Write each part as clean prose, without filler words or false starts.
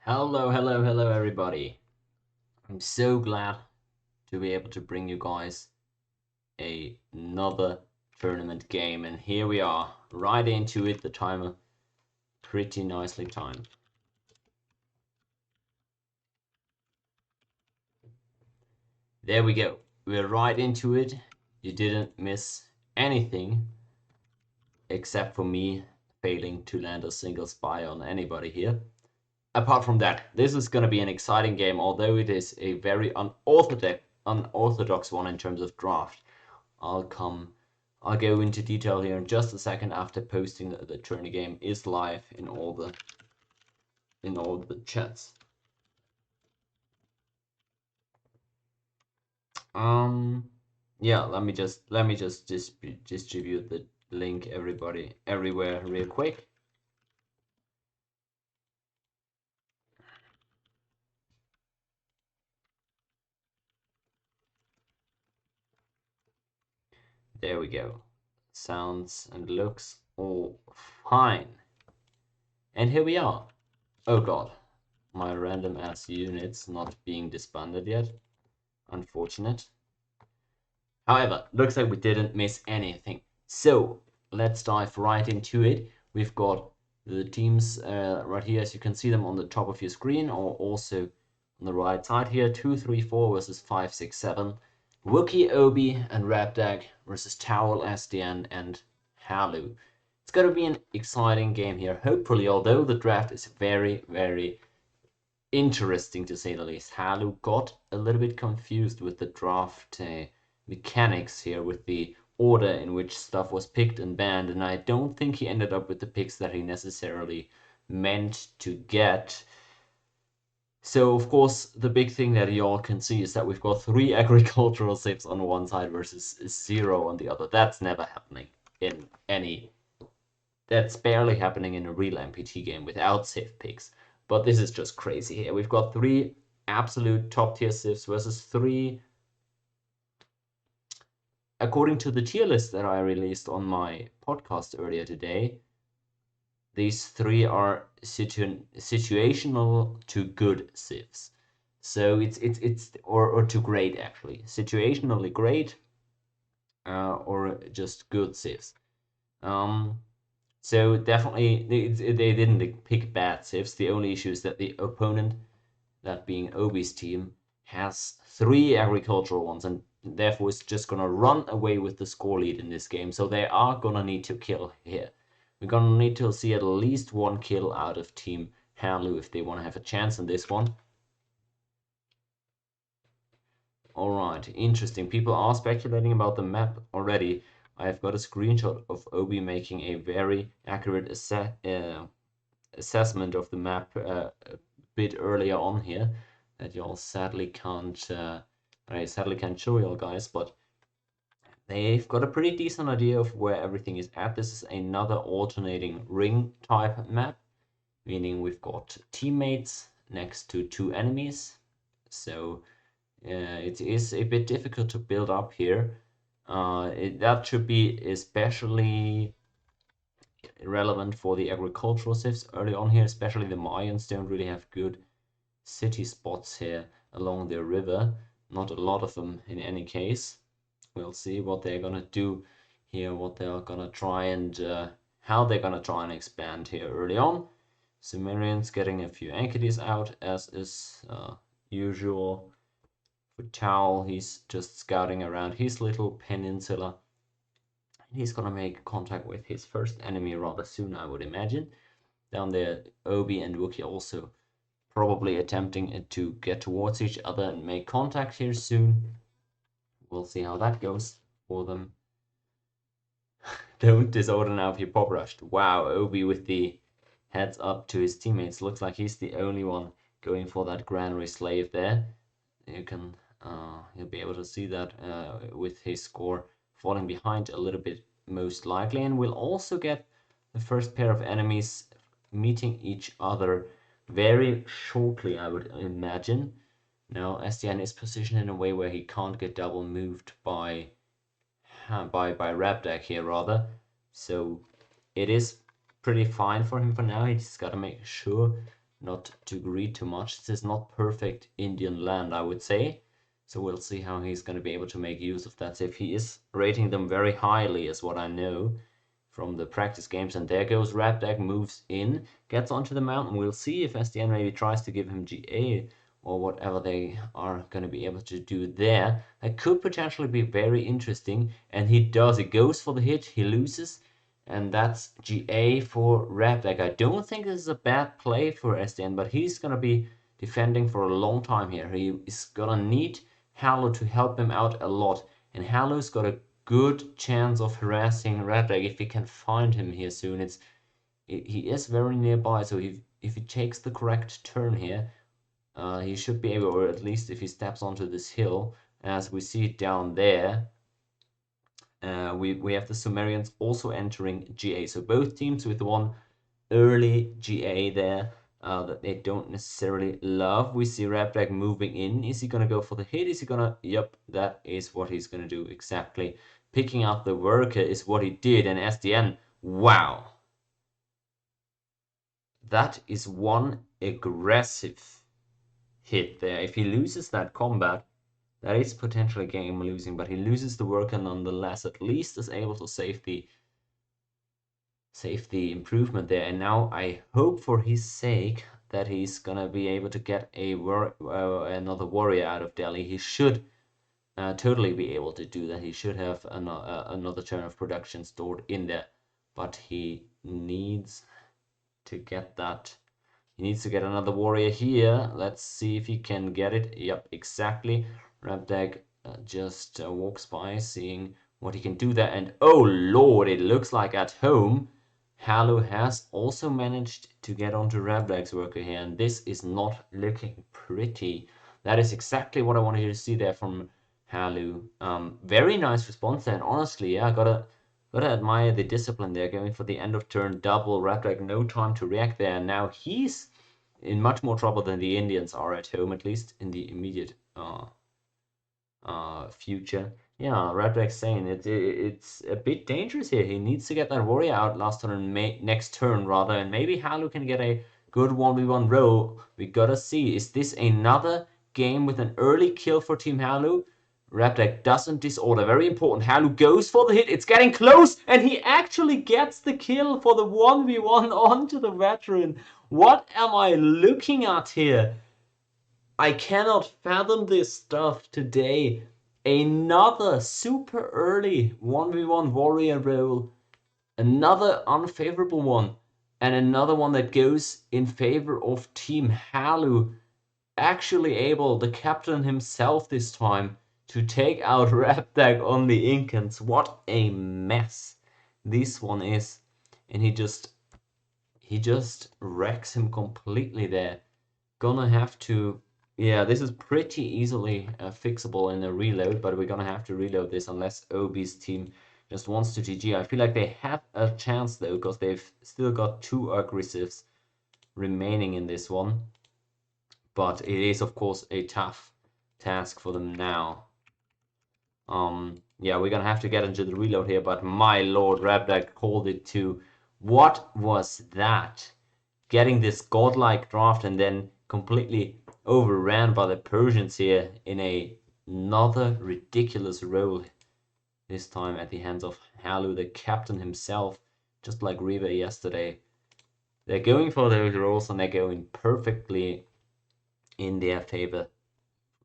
Hello, everybody. I'm so glad to be able to bring you guys another tournament game, and here we are, right into it. The timer pretty nicely timed. There we go. We're right into it. You didn't miss anything except for me failing to land a single spy on anybody here. Apart from that, this is going to be an exciting game, although it is a very unorthodox one in terms of draft. I'll come I'll go into detail here in just a second after posting the tourney game is live in all the chats. Yeah, let me just distribute the link everybody everywhere real quick. There we go. Sounds and looks all fine. And here we are. Oh god, my random ass units not being disbanded yet. Unfortunate. However, looks like we didn't miss anything. So let's dive right into it. We've got the teams right here, as you can see them on the top of your screen, or also on the right side here. 2, 3, 4 versus 5, 6, 7. Wookie, Obi, and Rabdag versus Towel, SDN, and Halu. It's going to be an exciting game here, hopefully, although the draft is very, very interesting to say the least. Halu got a little bit confused with the draft mechanics here, with the order in which stuff was picked and banned, and I don't think he ended up with the picks that he necessarily meant to get. So, of course, the big thing that you all can see is that we've got 3 agricultural civs on one side versus 0 on the other. That's never happening in any. That's barely happening in a real MPT game without civ picks. But this is just crazy here. We've got 3 absolute top tier civs versus 3. According to the tier list that I released on my podcast earlier today, these 3 are situational to good civs. So it's or to great actually. Situationally great or just good civs. So definitely they didn't pick bad civs. The only issue is that the opponent, that being Obi's team, has 3 agricultural ones and therefore is just gonna run away with the score lead in this game. So they are gonna need to kill here. We're gonna need to see at least 1 kill out of Team Halu if they want to have a chance in this one. Alright, interesting. People are speculating about the map already. I've got a screenshot of Obi making a very accurate assessment of the map a bit earlier on here that y'all sadly can't show y'all guys, but they've got a pretty decent idea of where everything is at. This is another alternating ring type map, meaning we've got teammates next to 2 enemies. So it is a bit difficult to build up here. That should be especially relevant for the agricultural civs early on here, especially the Mayans don't really have good city spots here along the river. Not a lot of them in any case. We'll see what they're gonna do here, what they're gonna try and how they're gonna try and expand here early on. Sumerians getting a few entities out, as is usual. For Towel, he's just scouting around his little peninsula. He's gonna make contact with his first enemy rather soon, I would imagine. Down there, Obi and Wookie also probably attempting to get towards each other and make contact here soon. We'll see how that goes for them. Don't disorder now if you pop rushed. Wow, Obi with the heads up to his teammates. Looks like he's the only one going for that granary slave there. You can you'll be able to see that with his score falling behind a little bit most likely, and we'll also get the first pair of enemies meeting each other very shortly, I would imagine. Now SDN is positioned in a way where he can't get double moved by Rabdak here rather, so it is pretty fine for him for now. He's got to make sure not to greed too much. This is not perfect Indian land, I would say. So we'll see how he's going to be able to make use of that. So if he is rating them very highly, is what I know from the practice games. And there goes Rapdag, moves in, gets onto the mountain. We'll see if SDN maybe tries to give him GA or whatever they are going to be able to do there. That could potentially be very interesting. And he does. He goes for the hit. He loses. And that's GA for Rapdag. I don't think this is a bad play for SDN, but he's going to be defending for a long time here. He is going to need Halu to help him out a lot. And Halu's got a good chance of harassing Rapdag if he can find him here soon. He is very nearby, so if he takes the correct turn here, he should be able, or at least if he steps onto this hill, as we see it down there, we have the Sumerians also entering GA. So both teams with one early GA there that they don't necessarily love. We see Rapdag moving in. Is he going to go for the hit? Is he going to... Yep, that is what he's going to do exactly. Picking out the worker is what he did. And SDN, wow. That is one aggressive hit there. If he loses that combat, that is potentially game losing, but he loses the worker nonetheless. At least is able to save the improvement there. And now I hope for his sake that he's gonna be able to get another warrior out of Delhi. He should totally be able to do that. He should have another turn of production stored in there, but he needs to get that. He needs to get another warrior here. Let's see if he can get it. Yep, exactly. Rapdag just walks by, seeing what he can do there. And oh lord, it looks like at home, Halu has also managed to get onto Rapdag's worker here. And this is not looking pretty. That is exactly what I wanted to see there from Halu. Very nice response there. And honestly, yeah, gotta admire the discipline there, going for the end of turn double. Rapdag, no time to react there. And now he's in much more trouble than the Indians are at home, at least in the immediate future. Yeah, Rapdag's saying it's a bit dangerous here. He needs to get that warrior out last turn, next turn rather, and maybe Halu can get a good 1v1 roll. We gotta see, is this another game with an early kill for Team Halu? Rapdag doesn't disorder. Very important. Halu goes for the hit. It's getting close, and he actually gets the kill for the 1v1 onto the veteran. What am I looking at here? I cannot fathom this stuff today. Another super early 1v1 warrior roll. Another unfavorable one. And another one that goes in favor of Team Halu. Actually able, the captain himself this time, to take out Rapdag on the Incans. What a mess this one is. And he just wrecks him completely there. Gonna have to... Yeah, this is pretty easily fixable in a reload, but we're gonna have to reload this unless OB's team just wants to GG. I feel like they have a chance though, because they've still got 2 aggressives remaining in this one. But it is, of course, a tough task for them now. Yeah, we're gonna have to get into the reload here, but my lord, Rapdag called it too. What was that? Getting this godlike draft and then completely overran by the Persians here in another ridiculous role. This time at the hands of Halu, the captain himself, just like Reba yesterday. They're going for those rolls and they're going perfectly in their favor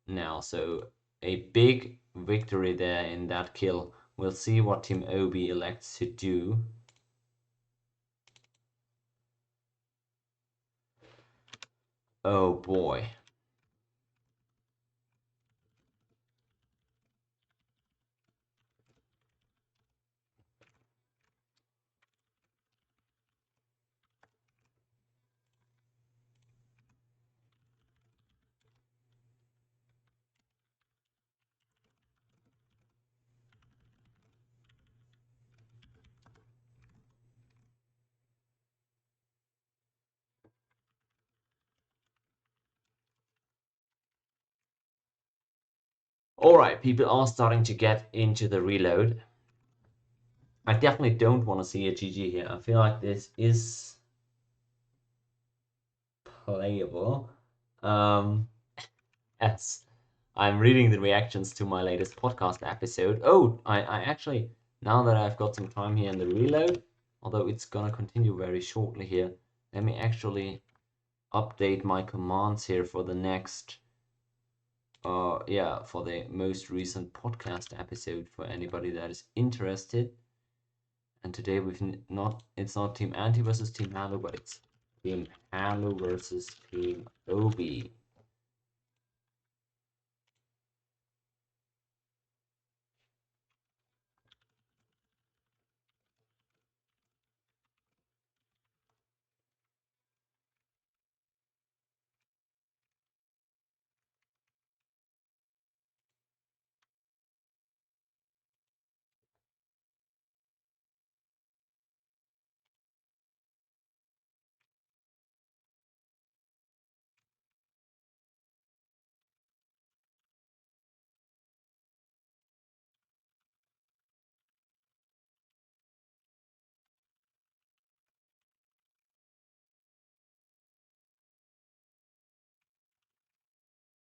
now. So a big victory there in that kill. We'll see what Team OB elects to do. Oh boy. Alright, people are starting to get into the reload. I definitely don't want to see a GG here. I feel like this is playable. Um, as I'm reading the reactions to my latest podcast episode. Oh, I actually, now that I've got some time here in the reload, although it's gonna continue very shortly here, let me actually update my commands here for the next, yeah, for the most recent podcast episode for anybody that is interested. And today it's not Team Anti versus Team Halu, but it's Team Halu versus Team Obi.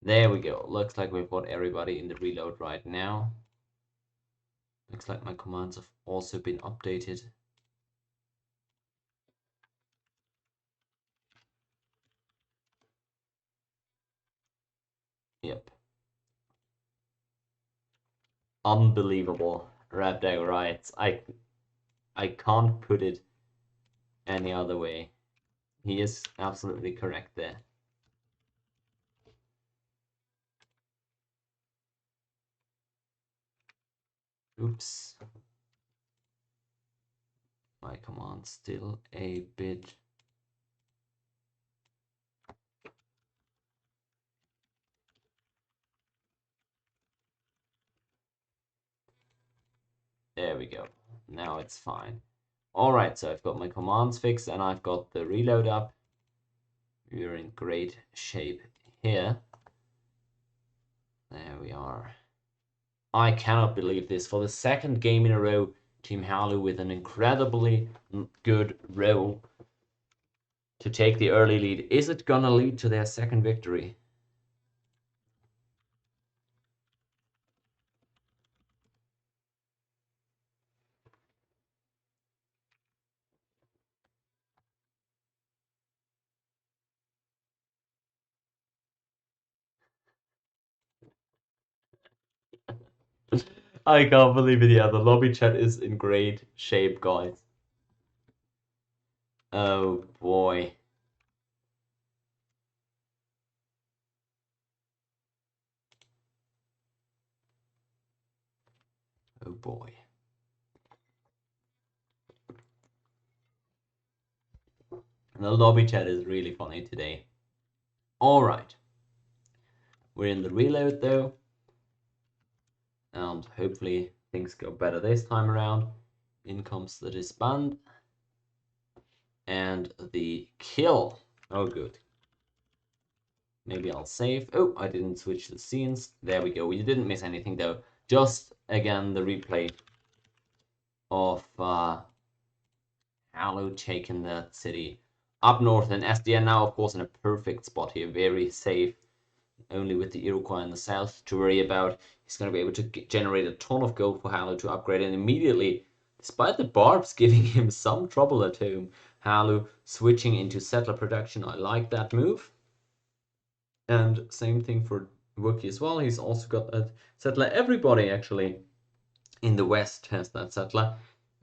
There we go. Looks like we've got everybody in the reload right now. Looks like my commands have also been updated. Yep. Unbelievable. Rabdag writes. I can't put it any other way. He is absolutely correct there. Oops. My command's still a bit. There we go. Now it's fine. Alright, so I've got my commands fixed and I've got the reload up. We're in great shape here. There we are. I cannot believe this. For the second game in a row, Team Halu with an incredibly good row to take the early lead. Is it gonna lead to their second victory? I can't believe it. Yeah, the lobby chat is in great shape, guys. Oh boy. Oh boy. The lobby chat is really funny today. Alright. We're in the reload though. And hopefully things go better this time around. In comes the disband. And the kill. Oh, good. Maybe I'll save. Oh, I didn't switch the scenes. There we go. We didn't miss anything though. Just again the replay of Halu taking that city up north, and SDN now of course in a perfect spot here, very safe. Only with the Iroquois in the south to worry about. He's going to be able to generate a ton of gold for Halu to upgrade, and immediately, despite the barbs giving him some trouble at home, Halu switching into settler production. I like that move. And same thing for Wookie as well. He's also got a settler. Everybody actually in the west has that settler.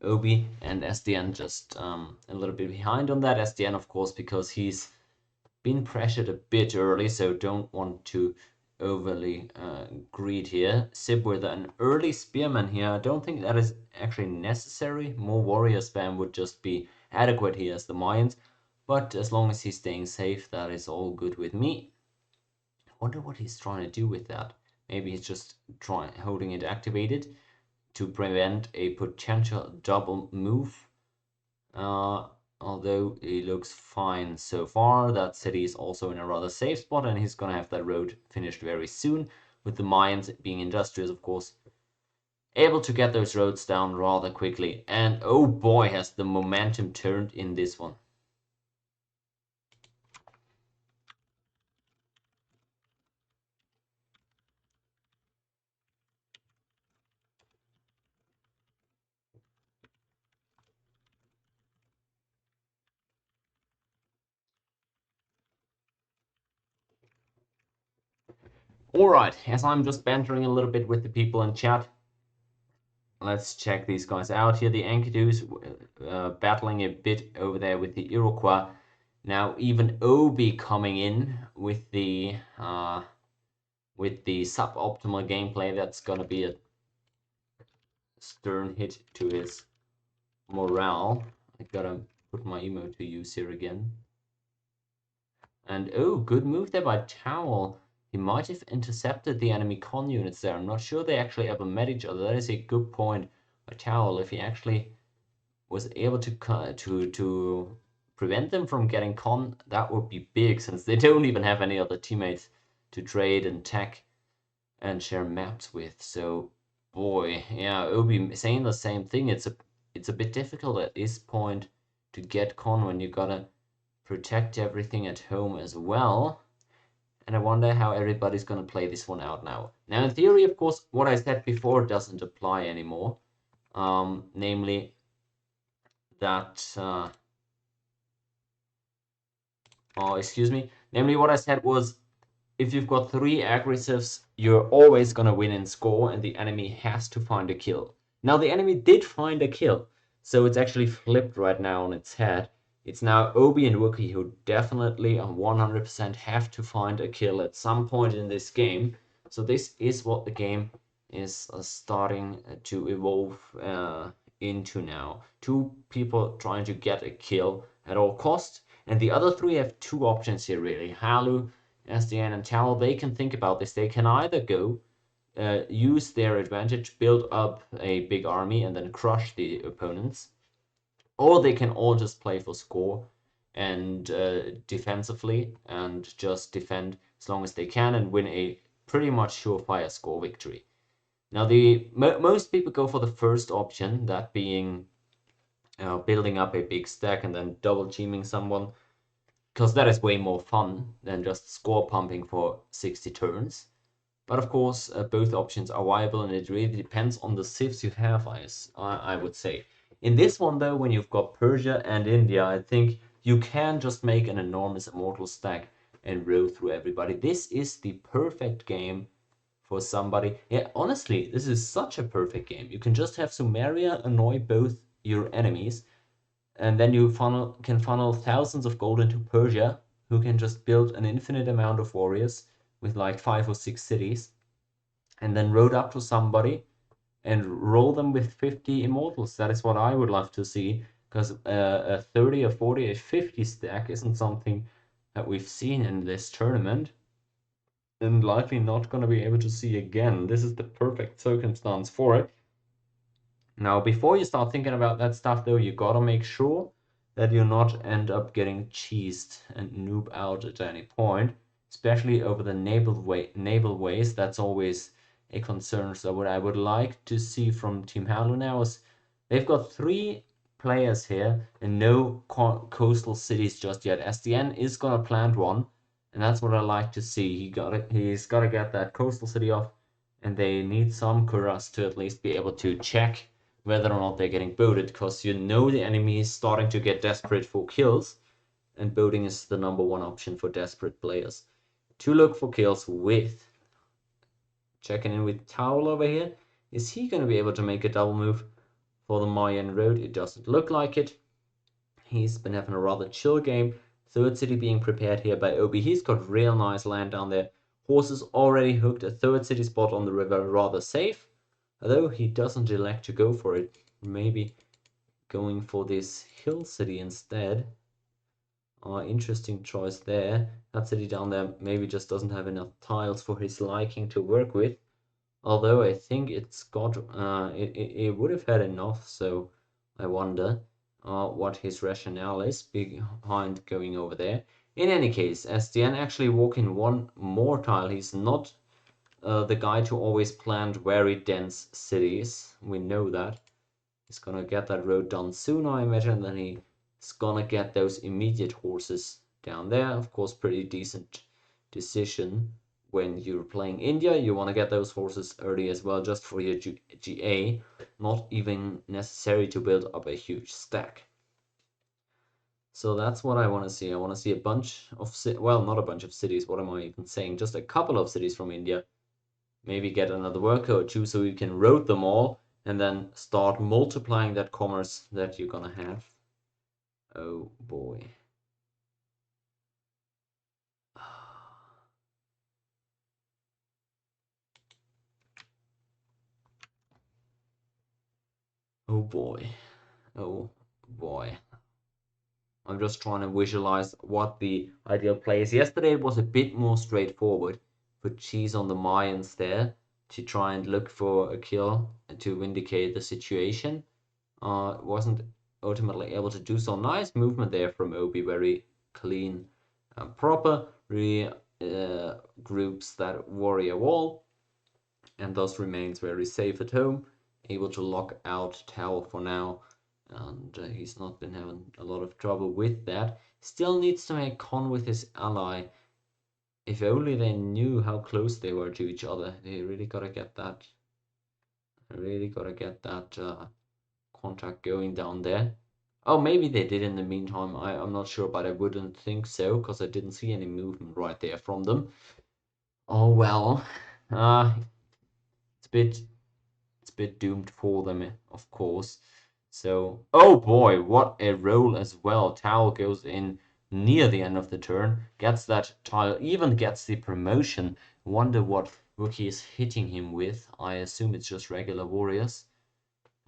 Obi and SDN just a little bit behind on that. SDN, of course, because he's been pressured a bit early, so don't want to overly greed here. Sib with an early spearman here. I don't think that is actually necessary. More warrior spam would just be adequate here as the Mayans. But as long as he's staying safe, that is all good with me. I wonder what he's trying to do with that. Maybe he's just holding it activated to prevent a potential double move. Although he looks fine so far, that city is also in a rather safe spot, and he's gonna have that road finished very soon, with the Mayans being industrious, of course, able to get those roads down rather quickly. And oh boy, has the momentum turned in this one. Alright, as I'm just bantering a little bit with the people in chat, let's check these guys out here. The Enkidu's battling a bit over there with the Iroquois. Now even Obi coming in with the suboptimal gameplay. That's gonna be a stern hit to his morale. I gotta put my emo to use here again. And oh, good move there by Towel. He might have intercepted the enemy con units there. I'm not sure they actually ever met each other. That is a good point by Towel. If he actually was able to prevent them from getting con, that would be big, since they don't even have any other teammates to trade and tech and share maps with. So, boy, yeah, Obi saying the same thing. It's a bit difficult at this point to get con when you gotta protect everything at home as well. And I wonder how everybody's gonna play this one out now. Now, in theory, of course, what I said before doesn't apply anymore. Namely that excuse me. Namely, what I said was, if you've got 3 aggressives, you're always gonna win and score, and the enemy has to find a kill. Now, the enemy did find a kill, so it's actually flipped right now on its head. It's now Obi and Wookie who definitely 100% have to find a kill at some point in this game. So this is what the game is starting to evolve into now. 2 people trying to get a kill at all costs. And the other 3 have 2 options here, really. Halu, SDN, and Towel, they can think about this. They can either go use their advantage, build up a big army, and then crush the opponents. Or they can all just play for score and defensively and just defend as long as they can and win a pretty much surefire score victory. Now, most people go for the first option, that being building up a big stack and then double teaming someone, because that is way more fun than just score pumping for 60 turns. But of course, both options are viable, and it really depends on the civs you have, I would say. In this one, though, when you've got Persia and India, I think you can just make an enormous immortal stack and roll through everybody. This is the perfect game for somebody. Yeah, honestly, this is such a perfect game. You can just have Sumeria annoy both your enemies, and then you can funnel thousands of gold into Persia, who can just build an infinite amount of warriors with like 5 or 6 cities, and then road up to somebody and roll them with 50 immortals. That is what I would love to see, because a 30 or 40 or 50 stack isn't something that we've seen in this tournament, and likely not going to be able to see again. This is the perfect circumstance for it. Now, before you start thinking about that stuff, though, you gotta make sure that you not end up getting cheesed and noob out at any point, especially over the naval ways. That's always a concern. So what I would like to see from Team Halu now is they've got 3 players here and no coastal cities just yet. SDN is gonna plant one, and that's what I like to see. He's gotta get that coastal city off, and they need some Kuras to at least be able to check whether or not they're getting booted, because you know the enemy is starting to get desperate for kills, and boating is the #1 option for desperate players. To look for kills with. Checking in with Towel over here. Is he going to be able to make a double move for the Mayan Road? It doesn't look like it. He's been having a rather chill game. 3rd city being prepared here by Obi. He's got real nice land down there. Horses already hooked. A 3rd city spot on the river, rather safe. Although he doesn't elect to go for it, maybe going for this hill city instead. Interesting choice there. That city down there maybe just doesn't have enough tiles for his liking to work with. Although I think it's got, it would have had enough, so I wonder what his rationale is behind going over there. In any case, SDN actually walking one more tile. He's not the guy to always plant very dense cities. We know that. He's gonna get that road done soon, I imagine. Then he's gonna get those immediate horses down there. Of course, pretty decent decision. When you're playing India, you want to get those horses early as well, just for your GA. Not even necessary to build up a huge stack. So that's what I want to see. I want to see a bunch of, well, not a bunch of cities. What am I even saying? Just a couple of cities from India. Maybe get another worker or two so you can road them all and then start multiplying that commerce that you're gonna have. Oh boy. Oh boy. Oh boy. I'm just trying to visualize what the ideal play is. Yesterday it was a bit more straightforward. Put cheese on the Mayans there to try and look for a kill to vindicate the situation. Wasn't ultimately able to do so. Nice movement there from Obi, very clean and proper. Groups that warrior wall and thus remains very safe at home, able to lock out Tau for now, and he's not been having a lot of trouble with that. Still needs to make con with his ally. If only they knew how close they were to each other. They really gotta get that. Really gotta get that contract going down there. Oh, maybe they did in the meantime. I'm not sure, but I wouldn't think so because I didn't see any movement right there from them. Oh well, it's a bit doomed for them, of course. So, oh boy, what a roll as well. Towel goes in near the end of the turn, gets that tile, even gets the promotion. Wonder what rookie is hitting him with. I assume it's just regular warriors,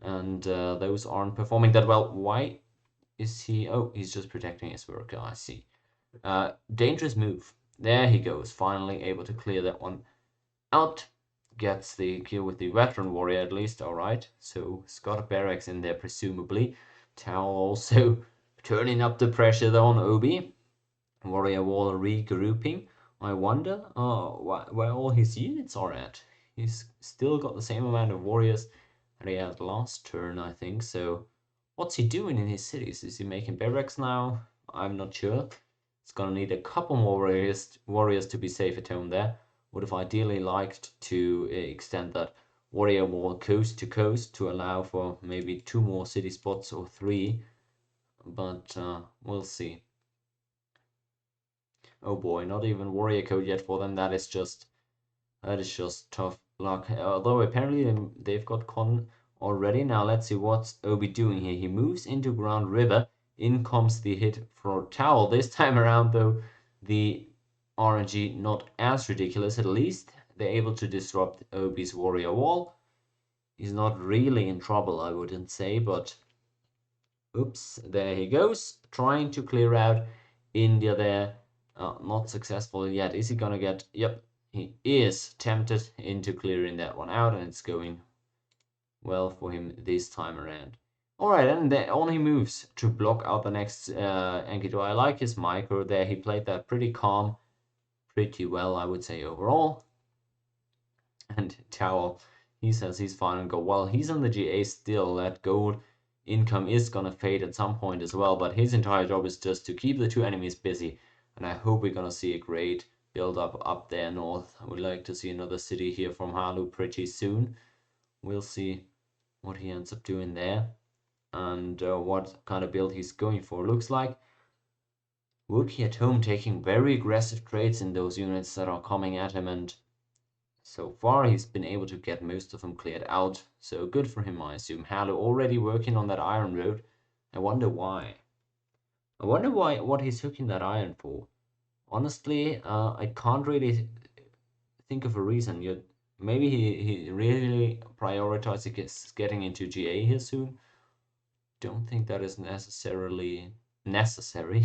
and those aren't performing that well. Why is he? Oh, he's just protecting his worker. I see. Dangerous move. There he goes. Finally able to clear that one out. Gets the kill with the veteran warrior at least. Alright. So Scott Barracks in there presumably. Tau also turning up the pressure on Obi. Warrior wall regrouping. I wonder where all his units are at. He's still got the same amount of warriors that he had last turn, I think. So what's he doing in his cities? Is he making barracks now? I'm not sure. It's gonna need a couple more warriors to be safe at home there. Would have ideally liked to extend that warrior wall coast to coast to allow for maybe 2 more city spots or 3, but we'll see. Oh boy, not even warrior code yet for them. That is just tough luck. Although apparently they've got con already. Now let's see what's Obi doing here. He moves into Ground River. In comes the hit for Towel. This time around though, the RNG not as ridiculous. At least they're able to disrupt Obi's warrior wall. He's not really in trouble, I wouldn't say, but oops, there he goes, trying to clear out India there. Not successful yet. Is he gonna get? Yep, he is tempted into clearing that one out, and it's going well for him this time around. Alright, and then on he moves to block out the next Enkidu. I like his micro there. He played that pretty calm, pretty well, I would say, overall. And Towel, he says he's fine and go, well, he's in the GA still. That gold income is gonna fade at some point as well, but his entire job is just to keep the 2 enemies busy, and I hope we're gonna see a great build up there north. I would like to see another city here from Halu pretty soon. We'll see what he ends up doing there and what kind of build he's going for. Looks like Wookie at home taking very aggressive trades in those units that are coming at him, and so far he's been able to get most of them cleared out, so good for him I assume. Halu already working on that iron road. I wonder why. I wonder what he's hooking that iron for. Honestly, I can't really think of a reason. Maybe he really prioritizes getting into GA here soon. Don't think that is necessarily necessary.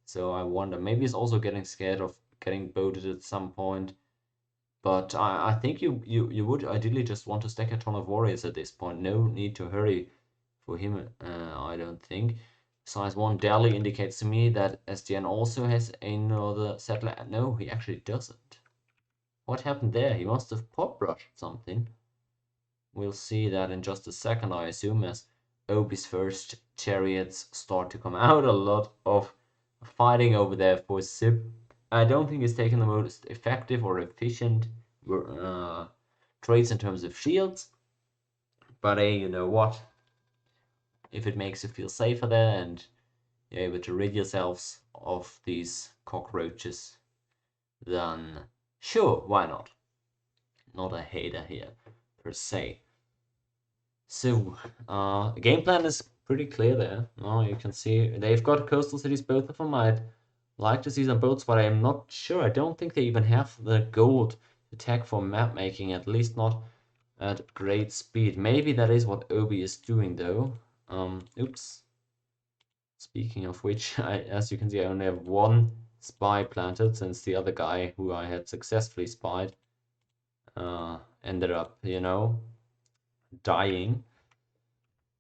So I wonder, maybe he's also getting scared of getting voted at some point. But I think you would ideally just want to stack a ton of warriors at this point. No need to hurry for him, I don't think. Size 1 Delhi indicates to me that SDN also has another settler. No, he actually doesn't. What happened there? He must have pop rushed something. We'll see that in just a second, I assume, as Obi's first chariots start to come out. A lot of fighting over there for Sip. I don't think he's taken the most effective or efficient traits in terms of shields. But hey, you know what? If it makes you feel safer there and you're able to rid yourselves of these cockroaches, then sure, why not? Not a hater here, per se. So, game plan is pretty clear there. You can see they've got coastal cities, both of them. I'd like to see some boats, but I'm not sure. I don't think they even have the gold to tech for map making, at least not at great speed. Maybe that is what Obi is doing, though. Oops. Speaking of which, as you can see, I only have one spy planted, since the other guy who I had successfully spied ended up, dying.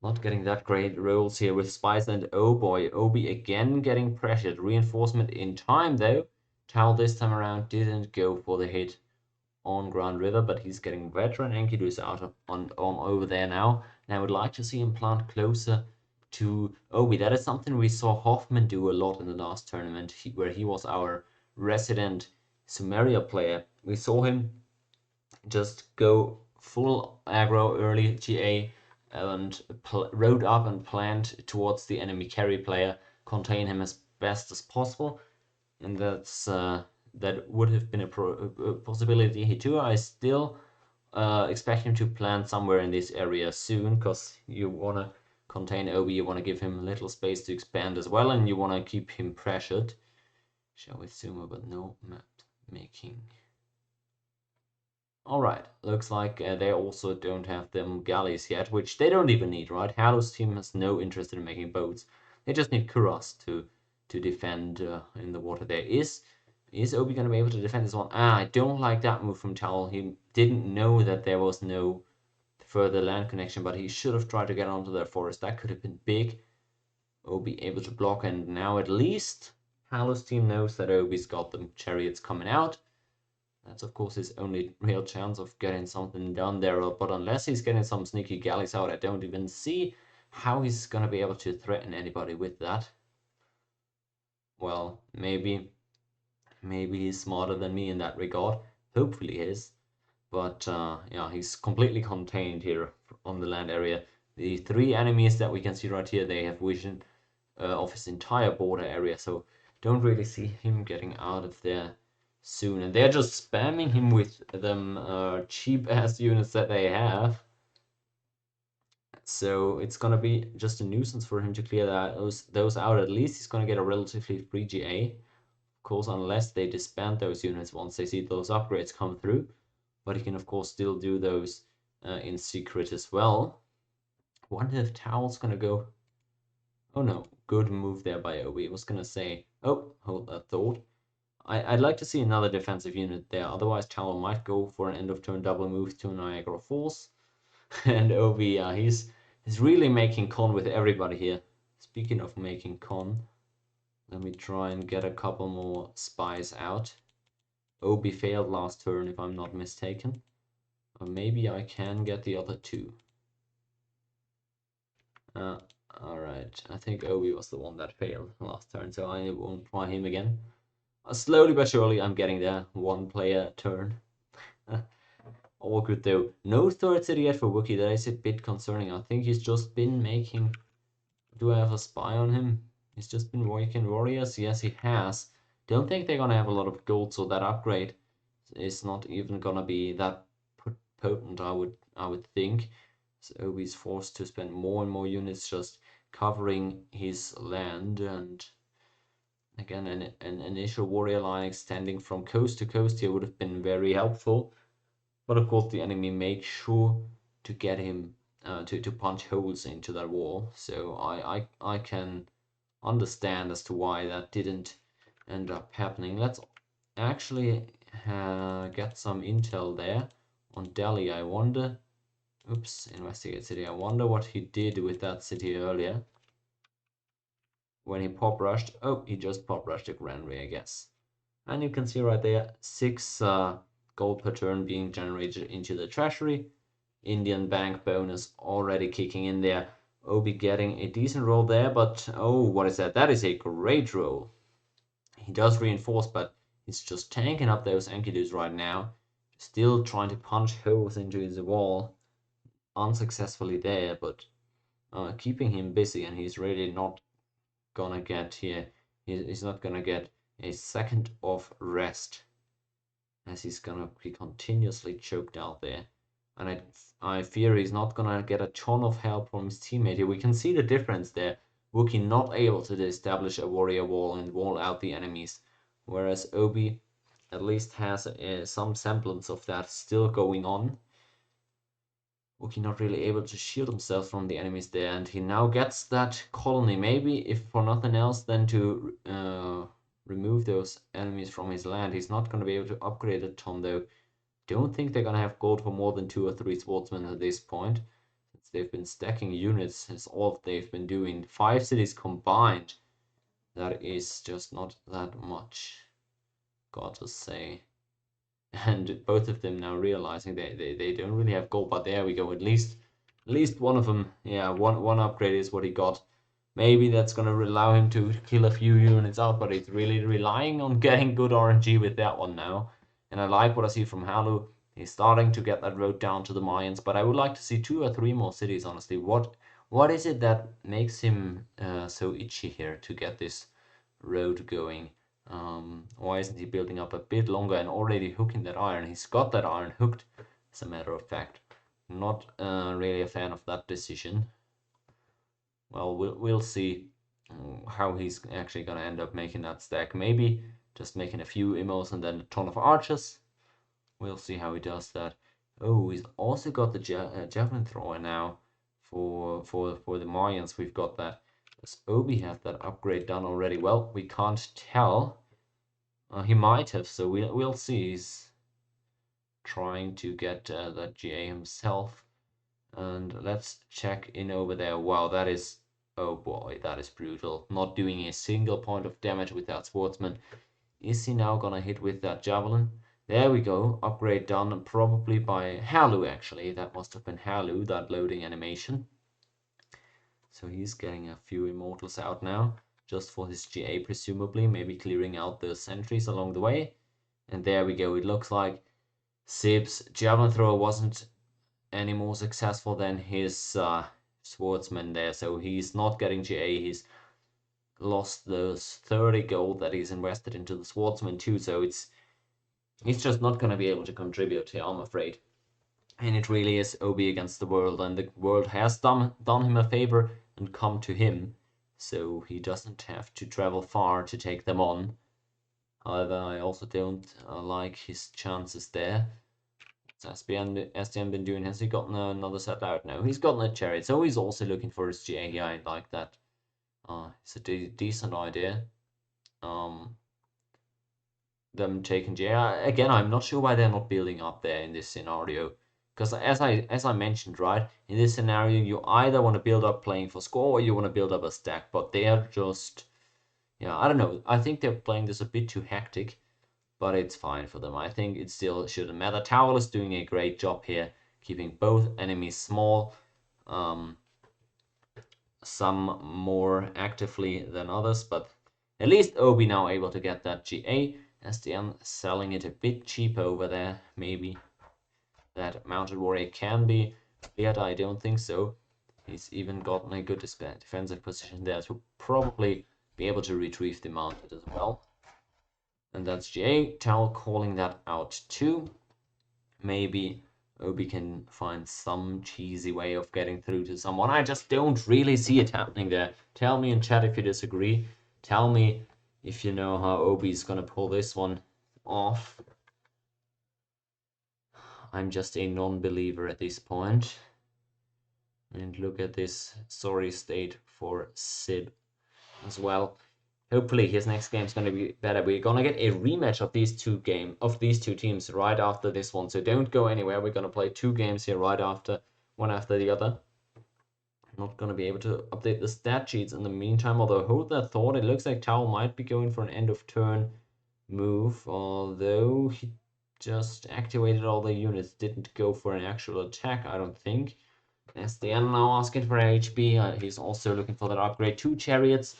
Not getting that great rolls here with spies, and oh boy, Obi again getting pressured. Reinforcement in time, though. Tal this time around didn't go for the hit on Grand River, but he's getting veteran Enkidu's out on over there now. And I would like to see him plant closer to Obi. That is something we saw Hoffman do a lot in the last tournament, where he was our resident Sumeria player. We saw him just go full aggro early GA and rode up and planned towards the enemy carry player, contain him as best as possible, and that would have been a possibility here too. I still expect him to plant somewhere in this area soon, because you want to contain Obi, you want to give him a little space to expand as well, and you want to keep him pressured. Shall we zoom but no map making. Alright, looks like they also don't have them galleys yet, which they don't even need, right? Halu's team has no interest in making boats. They just need Kuras to defend in the water there. Is Obi going to be able to defend this one? I don't like that move from Tal. He didn't know that there was no further land connection, but he should have tried to get onto their forest. That could have been big. Obi able to block, and now at least Halu's team knows that Obi's got them chariots coming out. That's, of course, his only real chance of getting something done there. But unless he's getting some sneaky galleys out, I don't even see how he's going to be able to threaten anybody with that. Well, maybe he's smarter than me in that regard. Hopefully he is. But yeah, he's completely contained here on the land area. The three enemies that we can see right here, they have vision of his entire border area. So don't really see him getting out of there soon, and they're just spamming him with them cheap ass units that they have, so it's gonna be just a nuisance for him to clear those out. At least he's gonna get a relatively free GA, of course, unless they disband those units once they see those upgrades come through, but he can of course still do those in secret as well. Wonder if Towel's gonna go. Oh no, good move there by Obi. I was gonna say, oh, hold that thought. I'd like to see another defensive unit there. Otherwise, Chalo might go for an end of turn double move to Niagara Falls. And Obi, he's really making con with everybody here. Speaking of making con, let me try and get a couple more spies out. Obi failed last turn, if I'm not mistaken. Or maybe I can get the other two. Alright, I think Obi was the one that failed last turn, so I won't try him again. Slowly but surely, I'm getting there. One player turn. All good though. No third city yet for Wookie. That is a bit concerning. I think he's just been making. Do I have a spy on him? He's just been working warriors. Yes, he has. Don't think they're gonna have a lot of gold, so that upgrade is not even gonna be that potent. I would think. So he's forced to spend more and more units just covering his land, and again, an initial warrior line extending from coast to coast here would have been very helpful. But of course, the enemy made sure to get him to punch holes into that wall. So I can understand as to why that didn't end up happening. Let's actually get some intel there on Delhi. I wonder. Oops, investigate city. I wonder what he did with that city earlier. When he pop rushed. Oh, he just pop rushed a Granway, I guess. And you can see right there 6 gold per turn being generated into the treasury. Indian bank bonus already kicking in there. Obi getting a decent roll there, but oh, what is that? That is a great roll. He does reinforce, but he's just tanking up those Enkidus right now. Still trying to punch holes into his wall. Unsuccessfully there, but keeping him busy, and he's really not gonna get here. He's not gonna get a second of rest, as he's gonna be continuously choked out there. And I fear he's not gonna get a ton of help from his teammate here. We can see the difference there. Wookie not able to establish a warrior wall and wall out the enemies, whereas Obi at least has some semblance of that still going on. Wookie not really able to shield himself from the enemies there, and he now gets that colony. Maybe if for nothing else than to remove those enemies from his land. He's not going to be able to upgrade a ton though. Don't think they're going to have gold for more than 2 or 3 swordsmen at this point. Since they've been stacking units, is all they've been doing. 5 cities combined. That is just not that much, gotta say. And both of them now realizing they don't really have gold, but there we go. At least one of them, yeah, one upgrade is what he got. Maybe that's gonna allow him to kill a few units out, but it's really relying on getting good RNG with that one now. And I like what I see from Halu. He's starting to get that road down to the Mayans, but I would like to see 2 or 3 more cities, honestly. What is it that makes him so itchy here to get this road going? Why isn't he building up a bit longer and already hooking that iron? He's got that iron hooked, as a matter of fact. Not really a fan of that decision. Well, we'll see how he's actually gonna end up making that stack. Maybe just making a few immos and then a ton of archers. We'll see how he does that. Oh, he's also got the javelin thrower now for the Mayans. We've got that. Does Obi have that upgrade done already? Well, we can't tell. He might have, so we'll see. He's trying to get that GA himself. And let's check in over there. Wow, that is... Oh boy, that is brutal. Not doing a single point of damage with that swordsman. Is he now gonna hit with that javelin? There we go. Upgrade done probably by Halu, actually. That must have been Halu, that loading animation. So he's getting a few immortals out now, just for his GA presumably, maybe clearing out the sentries along the way. And there we go. It looks like Sib's javelin thrower wasn't any more successful than his swordsman there. So he's not getting GA. He's lost those 30 gold that he's invested into the swordsman too. So he's just not going to be able to contribute here, I'm afraid. And it really is OB against the world. And the world has done him a favor and come to him. So he doesn't have to travel far to take them on. However, I also don't like his chances there. What's SDM been doing? Has he gotten another set out? No, he's gotten a chariot. So he's also looking for his GA. Yeah, I like that. It's a decent idea. Them taking GA. Again, I'm not sure why they're not building up there in this scenario. Because as I mentioned, right, in this scenario, you either want to build up playing for score or you want to build up a stack. But they are just... Yeah, I don't know. I think they're playing this a bit too hectic, but it's fine for them. I think it still shouldn't matter. Towel is doing a great job here, keeping both enemies small, some more actively than others, but at least Obi now able to get that GA. SDM selling it a bit cheaper over there, maybe. That mounted warrior can be, yet I don't think so. He's even gotten a good defensive position there to probably be able to retrieve the mounted as well. And that's GA. Towel calling that out too. Maybe Obi can find some cheesy way of getting through to someone. I just don't really see it happening there. Tell me in chat if you disagree. Tell me if you know how Obi's gonna pull this one off. I'm just a non-believer at this point. And look at this sorry state for Sid as well. Hopefully his next game is going to be better. We're going to get a rematch of these two teams right after this one. So don't go anywhere. We're going to play 2 games here right after, one after the other. I'm not going to be able to update the stat sheets in the meantime. Although hold that thought, it looks like Tao might be going for an end of turn move. Although he just activated all the units, didn't go for an actual attack, I don't think. SDN now asking for HP. He's also looking for that upgrade. 2 chariots,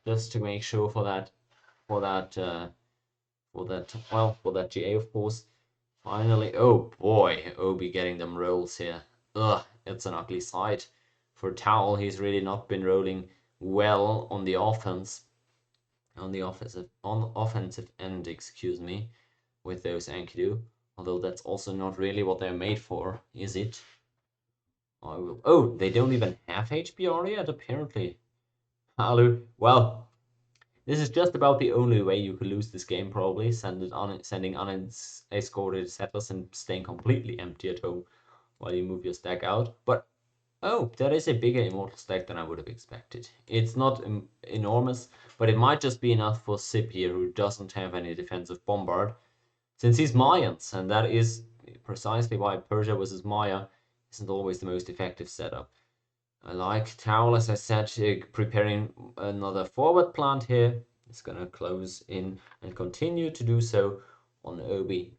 just to make sure for that GA, of course. Finally, oh boy, Obi getting them rolls here. Ugh, it's an ugly sight. For Towel, he's really not been rolling well on the offensive end, excuse me, with those Enkidu. Although that's also not really what they're made for, is it? Oh, they don't even have HPR yet, apparently. Halu, well, this is just about the only way you could lose this game, probably. Sending unescorted settlers and staying completely empty at home while you move your stack out. But oh, that is a bigger immortal stack than I would have expected. It's not enormous, but it might just be enough for Sip here, who doesn't have any defensive bombard, since he's Mayans, and that is precisely why Persia versus Maya isn't always the most effective setup. I like Towel, as I said, preparing another forward plant here. It's gonna close in and continue to do so on Obi,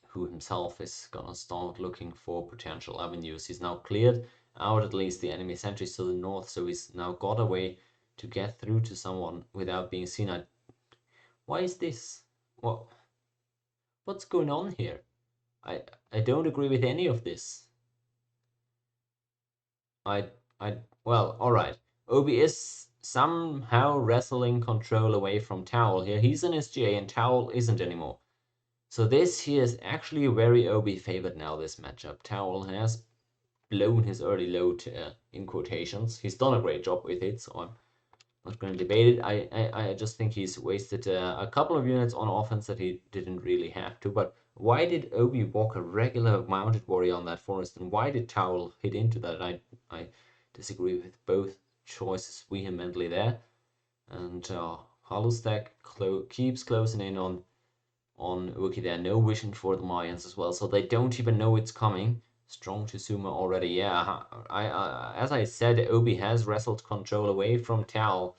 who himself is gonna start looking for potential avenues. He's now cleared out at least the enemy sentries to the north, so he's now got a way to get through to someone without being seen. Why is this? What's going on here? I don't agree with any of this. I well, all right. Obi is somehow wrestling control away from Towel here. He's in his GA and Towel isn't anymore. So this here is actually very Obi favored now, this matchup. Towel has blown his early load in quotations. He's done a great job with it, so I'm not going to debate it. I just think he's wasted a couple of units on offense that he didn't really have to. But why did Obi walk a regular mounted warrior on that forest, and why did Towel hit into that? I disagree with both choices vehemently there. And Halu stack keeps closing in on Wookiee there. No vision for the Mayans as well, so they don't even know it's coming. Strong to Sumo already. Yeah, as I said, Obi has wrestled control away from Tal.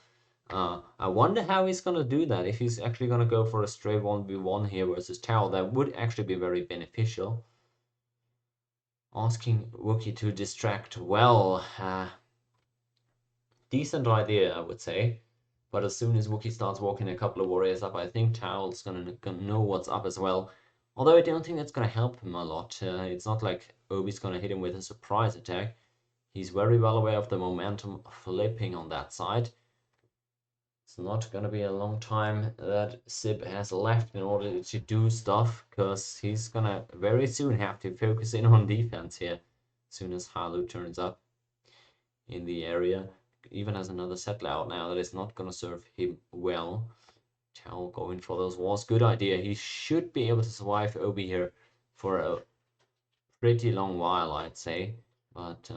I wonder how he's gonna do that. If he's actually gonna go for a straight 1v1 here versus Tal, that would actually be very beneficial. Asking Wookiee to distract, well, decent idea, I would say. But as soon as Wookiee starts walking a couple of warriors up, I think Towel's gonna know what's up as well. Although I don't think that's gonna help him a lot. It's not like Obi's gonna hit him with a surprise attack. He's very well aware of the momentum flipping on that side. It's not gonna be a long time that Sib has left in order to do stuff, because he's gonna very soon have to focus in on defense here, as soon as Halu turns up in the area. Even has another settler out now that is not going to serve him well. Chow going for those walls. Good idea. He should be able to survive Obi here for a pretty long while, I'd say. But,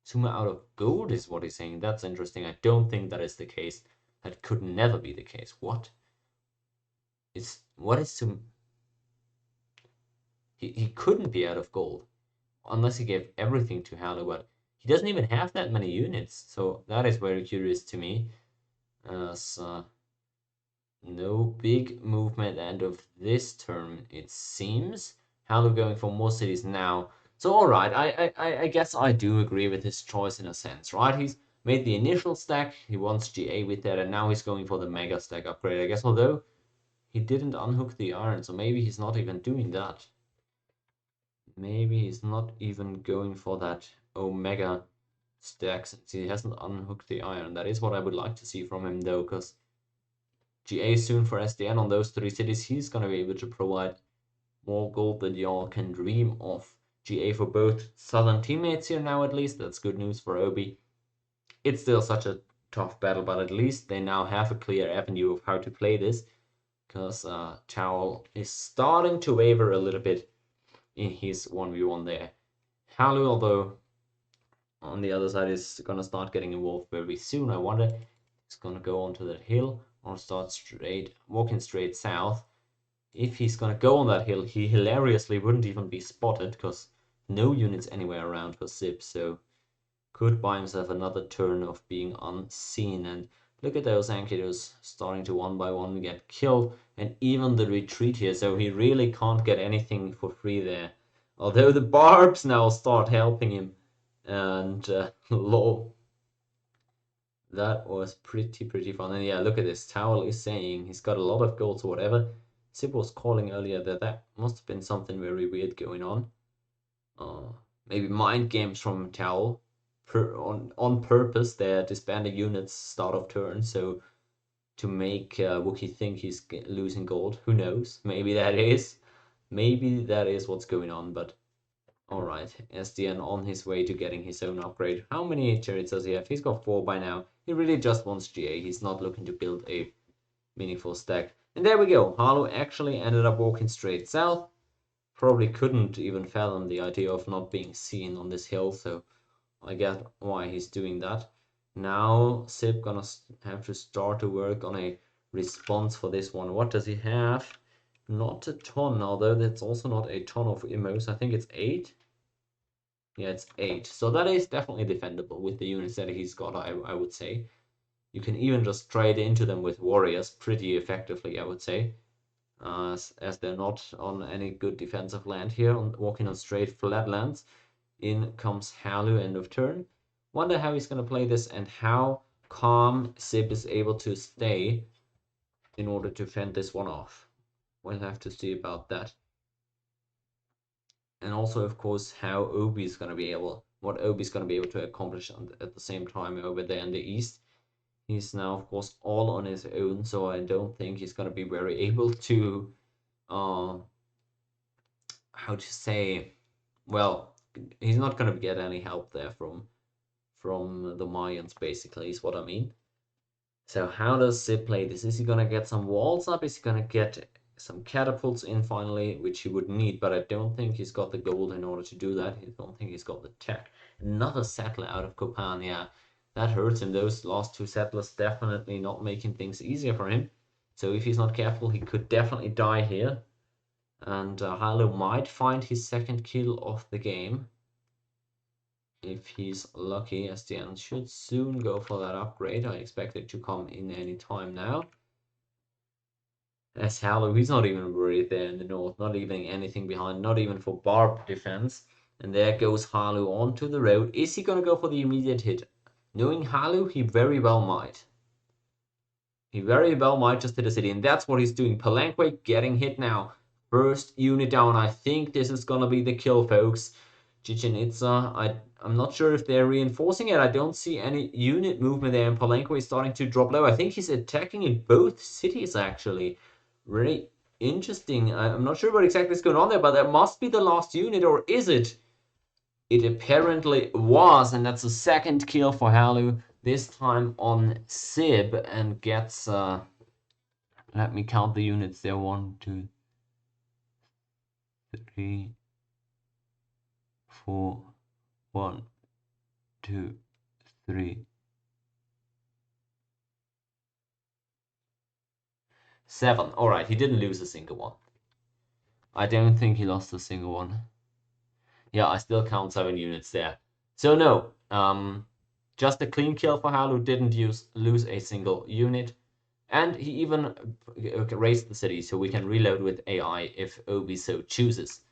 Suma out of gold is what he's saying. That's interesting. I don't think that is the case. That could never be the case. What is Suma? He couldn't be out of gold unless he gave everything to Halu, but he doesn't even have that many units, so that is very curious to me. So no big movement end of this term, it seems. Halu going for more cities now. So alright, I guess I do agree with his choice in a sense, right? He's made the initial stack, he wants GA with that, and now he's going for the mega stack upgrade, I guess, although he didn't unhook the iron, so maybe he's not even doing that. Maybe he's not even going for that Omega stack since he hasn't unhooked the iron. That is what I would like to see from him though, because GA soon for SDN on those 3 cities, he's going to be able to provide more gold than y'all can dream of. GA for both southern teammates here now at least, that's good news for Obi. It's still such a tough battle, but at least they now have a clear avenue of how to play this, because Towel is starting to waver a little bit in his 1v1 there. Halu, although on the other side, is gonna start getting involved very soon. I wonder if he's gonna go onto that hill or start walking straight south. If he's gonna go on that hill, he hilariously wouldn't even be spotted because no units anywhere around for Zip, so could buy himself another turn of being unseen. And look at those Ankylos starting to one by one get killed, and even the retreat here, so he really can't get anything for free there. Although the barbs now start helping him, and lol, that was pretty fun. And yeah, look at this. Towel is saying he's got a lot of gold, so whatever Sib was calling earlier, that must have been something very weird going on. Maybe mind games from Towel. on purpose. They're disbanding units start of turn, so to make Wookie think he's losing gold. Who knows? Maybe that is what's going on. But all right, SDN on his way to getting his own upgrade. How many chariots does he have? He's got 4 by now. He really just wants GA. He's not looking to build a meaningful stack. And there we go. Halu actually ended up walking straight south. Probably couldn't even fathom the idea of not being seen on this hill, so I get why he's doing that. Now Sip gonna have to start to work on a response for this one. What does he have? Not a ton, although that's also not a ton of immos. I think it's 8. Yeah, it's 8. So that is definitely defendable with the units that he's got, I would say. You can even just trade into them with warriors pretty effectively, I would say. As they're not on any good defensive land here, walking on straight flat lands. In comes Halu, end of turn. Wonder how he's going to play this and how calm Sib is able to stay in order to fend this one off. We'll have to see about that. And also, of course, how Obi's going to be able, what Obi's going to be able to accomplish at the same time over there in the east. He's now, of course, all on his own, so I don't think he's going to be very able to, how to say, well, he's not going to get any help there from the Mayans, basically, is what I mean. So how does Sid play this? Is he going to get some walls up? Is he going to get some catapults in finally, which he would need, but I don't think he's got the gold in order to do that. I don't think he's got the tech. Another settler out of Copan, yeah. That hurts him. Those last 2 settlers definitely not making things easier for him. So if he's not careful, he could definitely die here. And Halu might find his 2nd kill of the game. If he's lucky, SDN should soon go for that upgrade. I expect it to come in any time now. As Halu, he's not even worried there in the north, not leaving anything behind, not even for barb defense. And there goes Halu onto the road. Is he going to go for the immediate hit? Knowing Halu, he very well might. He very well might just hit a city, and that's what he's doing. Palenque getting hit now. First unit down. I think this is going to be the kill, folks. Chichen Itza, I'm not sure if they're reinforcing it. I don't see any unit movement there, and Palenque is starting to drop low. I think he's attacking in both cities, actually. Really interesting. I'm not sure what exactly is going on there, but that must be the last unit, or is it? It apparently was, and that's the 2nd kill for Halu, this time on Sib, and gets, let me count the units there, 1, 2, 3, 4, 1, 2, 3, 7. All right, he didn't lose a single one. I don't think he lost a single one. Yeah, I still count 7 units there. So no, just a clean kill for Halu, didn't lose a single unit. And he even raised the city, so we can reload with AI if Obi so chooses.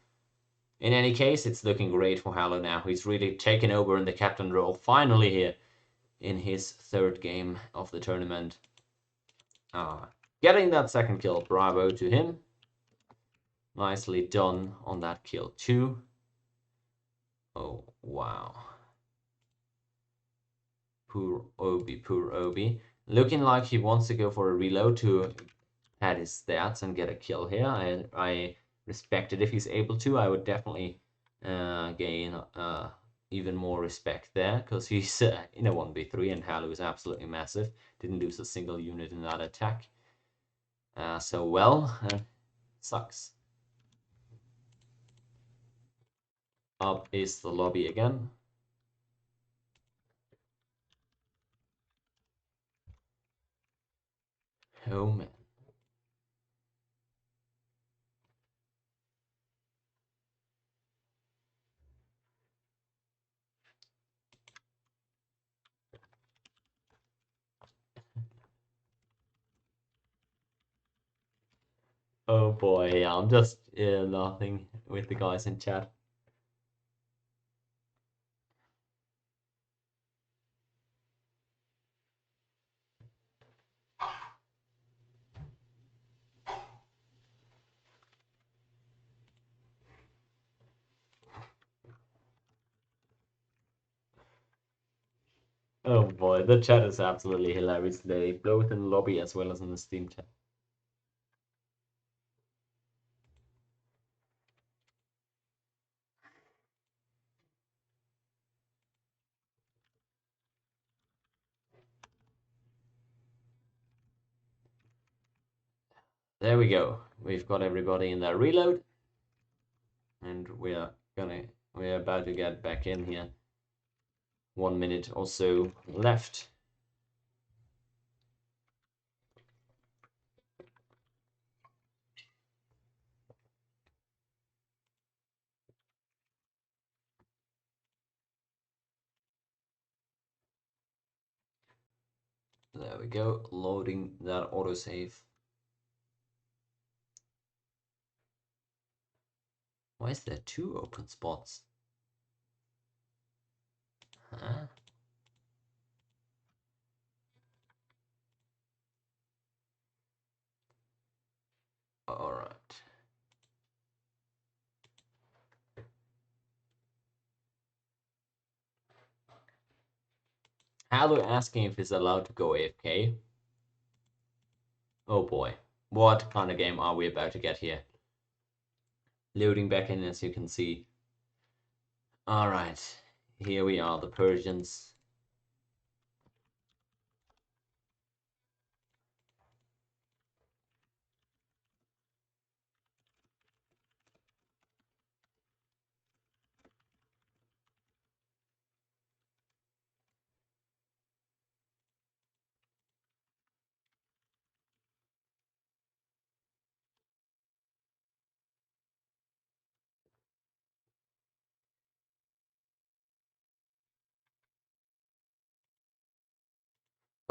In any case, it's looking great for Halu now. He's really taken over in the captain role, finally here in his 3rd game of the tournament. Getting that 2nd kill, bravo to him. Nicely done on that kill too. Oh, wow. Poor Obi, poor Obi. Looking like he wants to go for a reload to pad his stats and get a kill here. I respect it if he's able to. I would definitely gain even more respect there, because he's in a 1v3 and Halu is absolutely massive. Didn't lose a single unit in that attack. So, well, sucks. Up is the lobby again. Oh man. Oh boy, yeah, I'm just laughing with the guys in chat. Oh boy, the chat is absolutely hilarious today, both in the lobby as well as in the Steam chat. There we go. We've got everybody in their reload, and we're about to get back in here. 1 minute or so left. There we go, loading that autosave. Why is there 2 open spots? Huh? Alright. Halu asking if he's allowed to go AFK. Oh boy, what kind of game are we about to get here? Loading back in, as you can see. Alright, here we are, the Persians.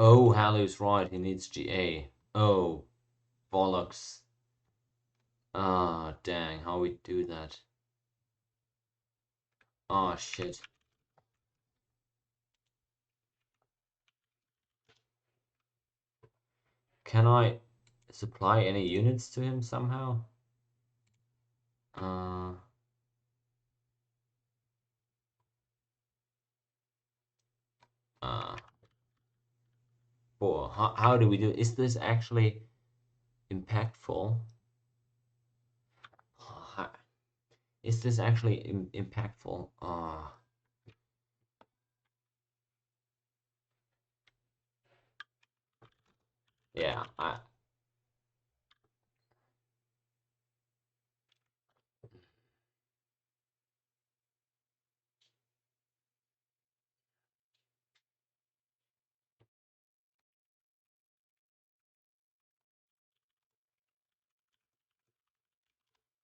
Oh, Halu's right, he needs GA. Oh, bollocks. Ah, dang, how we do that? Oh, shit. Can I supply any units to him somehow? Uh, uh, boy, how do we do? Is this actually impactful? Is this actually impactful? Yeah,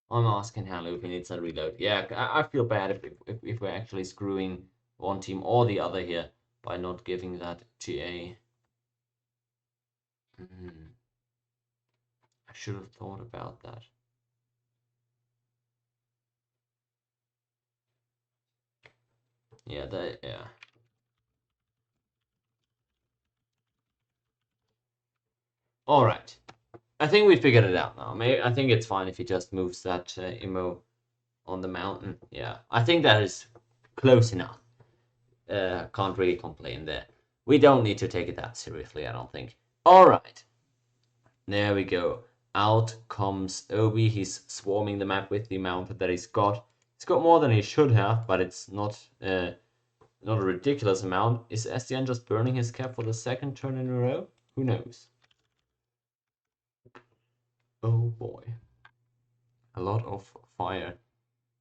I'm asking Halu if he needs a reload. Yeah, I feel bad if we're actually screwing one team or the other here by not giving that GA. I should have thought about that. Yeah. All right. I think we figured it out now. I think it's fine if he just moves that immo on the mountain. Yeah, I think that is close enough. Can't really complain there. We don't need to take it that seriously, I don't think. All right. There we go. Out comes Obi. He's swarming the map with the amount that he's got. He's got more than he should have, but it's not a ridiculous amount. Is SDN just burning his cap for the 2nd turn in a row? Who knows? Oh boy. A lot of fire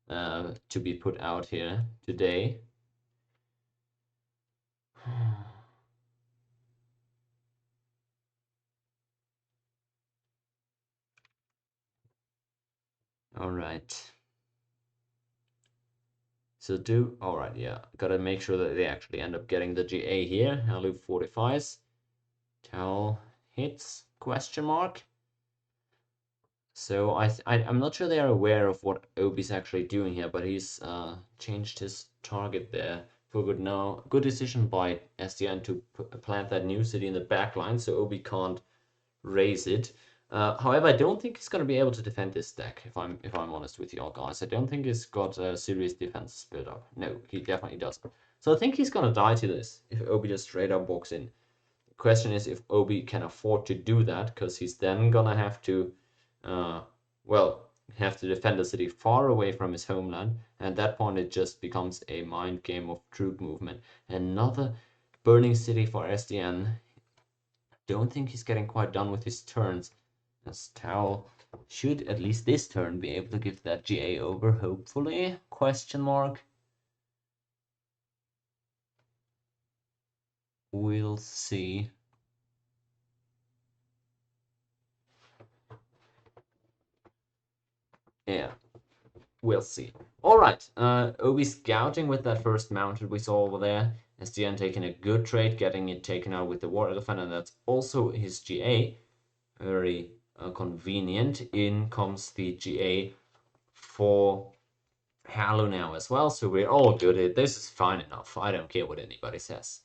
to be put out here today. All right. So all right, yeah. Gotta make sure that they actually end up getting the GA here. Halu fortifies. Tau hits, question mark. So I'm not sure they are aware of what Obi's actually doing here, but he's changed his target there for good now. Good decision by SDN to plant that new city in the back line, so Obi can't raise it. However, I don't think he's going to be able to defend this deck. If I'm honest with you all guys, I don't think he's got a serious defense build up. No, he definitely doesn't. So I think he's gonna die to this if Obi just straight up walks in. The question is if Obi can afford to do that, because he's then gonna have to, uh, well, have to defend a city far away from his homeland. And at that point, it just becomes a mind game of troop movement. Another burning city for SDN. Don't think he's getting quite done with his turns, as Tau should at least this turn be able to give that GA over, hopefully? Question mark. We'll see. Yeah, we'll see. All right, Obi scouting with that first mounted we saw over there. SDN taking a good trade, getting it taken out with the War Elephant, and that's also his GA. Very convenient. In comes the GA for Halu now as well, so we're all good. This is fine enough. I don't care what anybody says.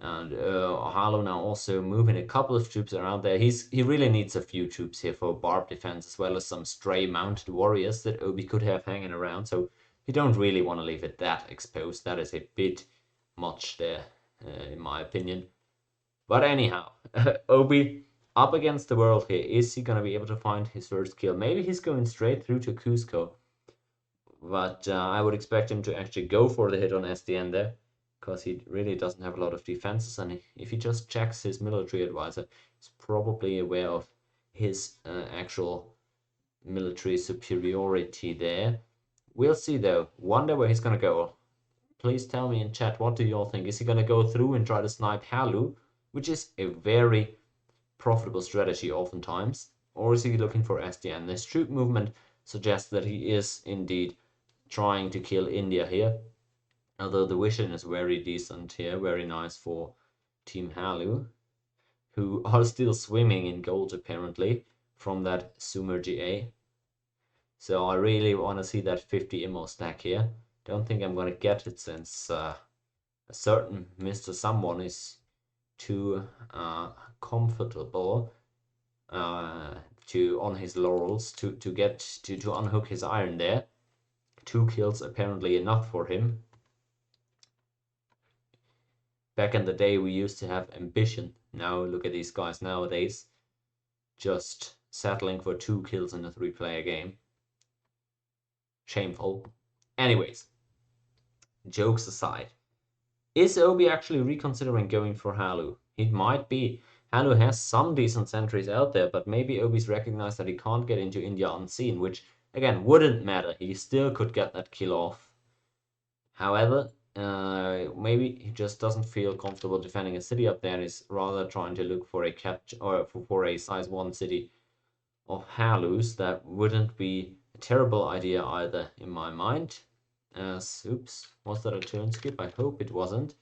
And Halu now also moving a couple of troops around there. He really needs a few troops here for barb defense, as well as some stray mounted warriors that Obi could have hanging around. So you don't really want to leave it that exposed. That is a bit much there, in my opinion. But anyhow, Obi up against the world here. Is he going to be able to find his first kill? Maybe he's going straight through to Cusco. But I would expect him to actually go for the hit on SDN there, because he really doesn't have a lot of defenses. And if he just checks his military advisor, he's probably aware of his actual military superiority there. We'll see though. Wonder where he's going to go. Please tell me in chat, what do you all think? Is he going to go through and try to snipe Halu, which is a very profitable strategy oftentimes, or is he looking for SDN? This troop movement suggests that he is indeed trying to kill India here, although the vision is very decent here, very nice for Team Halu, who are still swimming in gold apparently from that Sumer GA. So I really want to see that 50 immo stack here. Don't think I'm going to get it, since a certain Mr. Someone is too comfortable to on his laurels to get to unhook his iron there. 2 kills apparently enough for him. Back in the day we used to have ambition. Now look at these guys nowadays, just settling for 2 kills in a 3-player game. Shameful. Anyways, jokes aside, is Obi actually reconsidering going for Halu? It might be. Halu has some decent sentries out there, but maybe Obi's recognized that he can't get into India unseen, which again wouldn't matter. He still could get that kill off. However, maybe he just doesn't feel comfortable defending a city up there and is rather trying to look for a capture or for a size 1 city of Halus. That wouldn't be a terrible idea either in my mind. Oops, was that a turn skip? I hope it wasn't.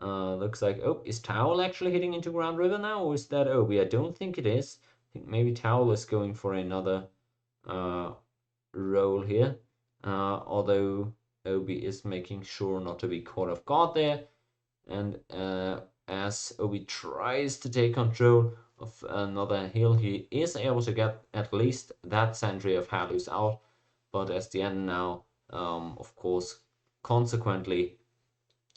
Looks like, oh, is Towel actually hitting into Grand River now, or is that Obi? I don't think it is. I think maybe Towel is going for another role here, although Obi is making sure not to be caught off guard there. And as Obi tries to take control of another hill, he is able to get at least that sentry of Halus out. But SDN now, of course, consequently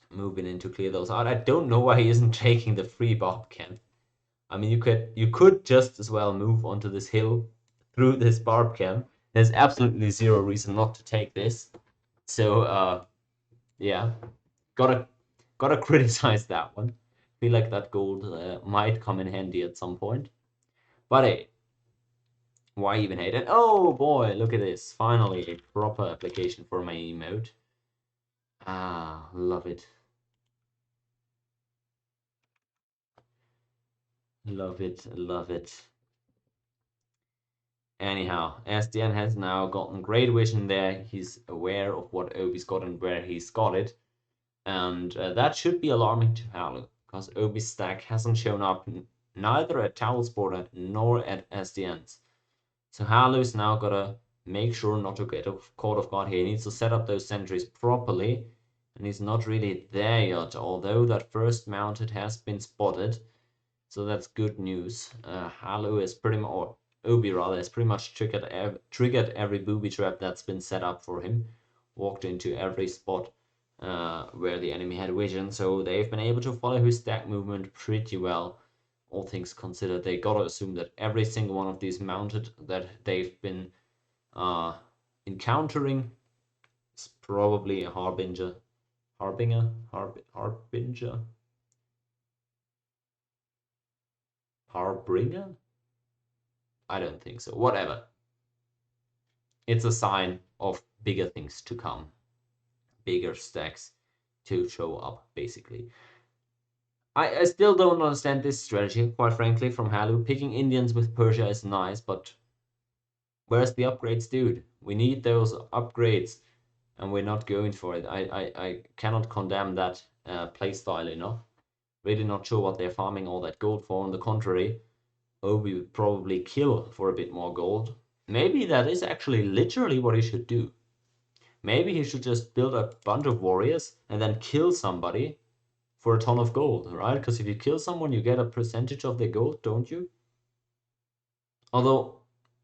moving in to clear those out. I don't know why he isn't taking the free barb camp. I mean, you could just as well move onto this hill through this barb camp. There's absolutely zero reason not to take this. So yeah, gotta criticize that one. Feel like that gold might come in handy at some point. But hey, why even hate it? Oh boy, look at this. Finally, a proper application for my emote. Ah, love it. Love it, love it. Anyhow, SDN has now gotten great vision there. He's aware of what Obi's got and where he's got it. And that should be alarming to Halu, because Obi's stack hasn't shown up neither at Towel's border nor at SDN's. So Halu's now got to make sure not to get caught off guard here. He needs to set up those sentries properly, and he's not really there yet, although that first mounted has been spotted. So that's good news. Halu is pretty much, or Obi rather, has pretty much triggered every booby trap that's been set up for him. Walked into every spot where the enemy had vision, so they've been able to follow his stack movement pretty well. All things considered, they gotta assume that every single one of these mounted that they've been uh, encountering is probably a harbinger, harbringer. I don't think so. Whatever. It's a sign of bigger things to come, bigger stacks to show up, basically. I still don't understand this strategy, quite frankly, from Halu. Picking Indians with Persia is nice, but where's the upgrades, dude? We need those upgrades, and we're not going for it. I cannot condemn that playstyle enough. Really not sure what they're farming all that gold for. On the contrary, Obi would probably kill for a bit more gold. Maybe that is actually literally what he should do. Maybe he should just build a bunch of warriors and then kill somebody for a ton of gold, right? Because if you kill someone, you get a percentage of their gold, don't you? Although,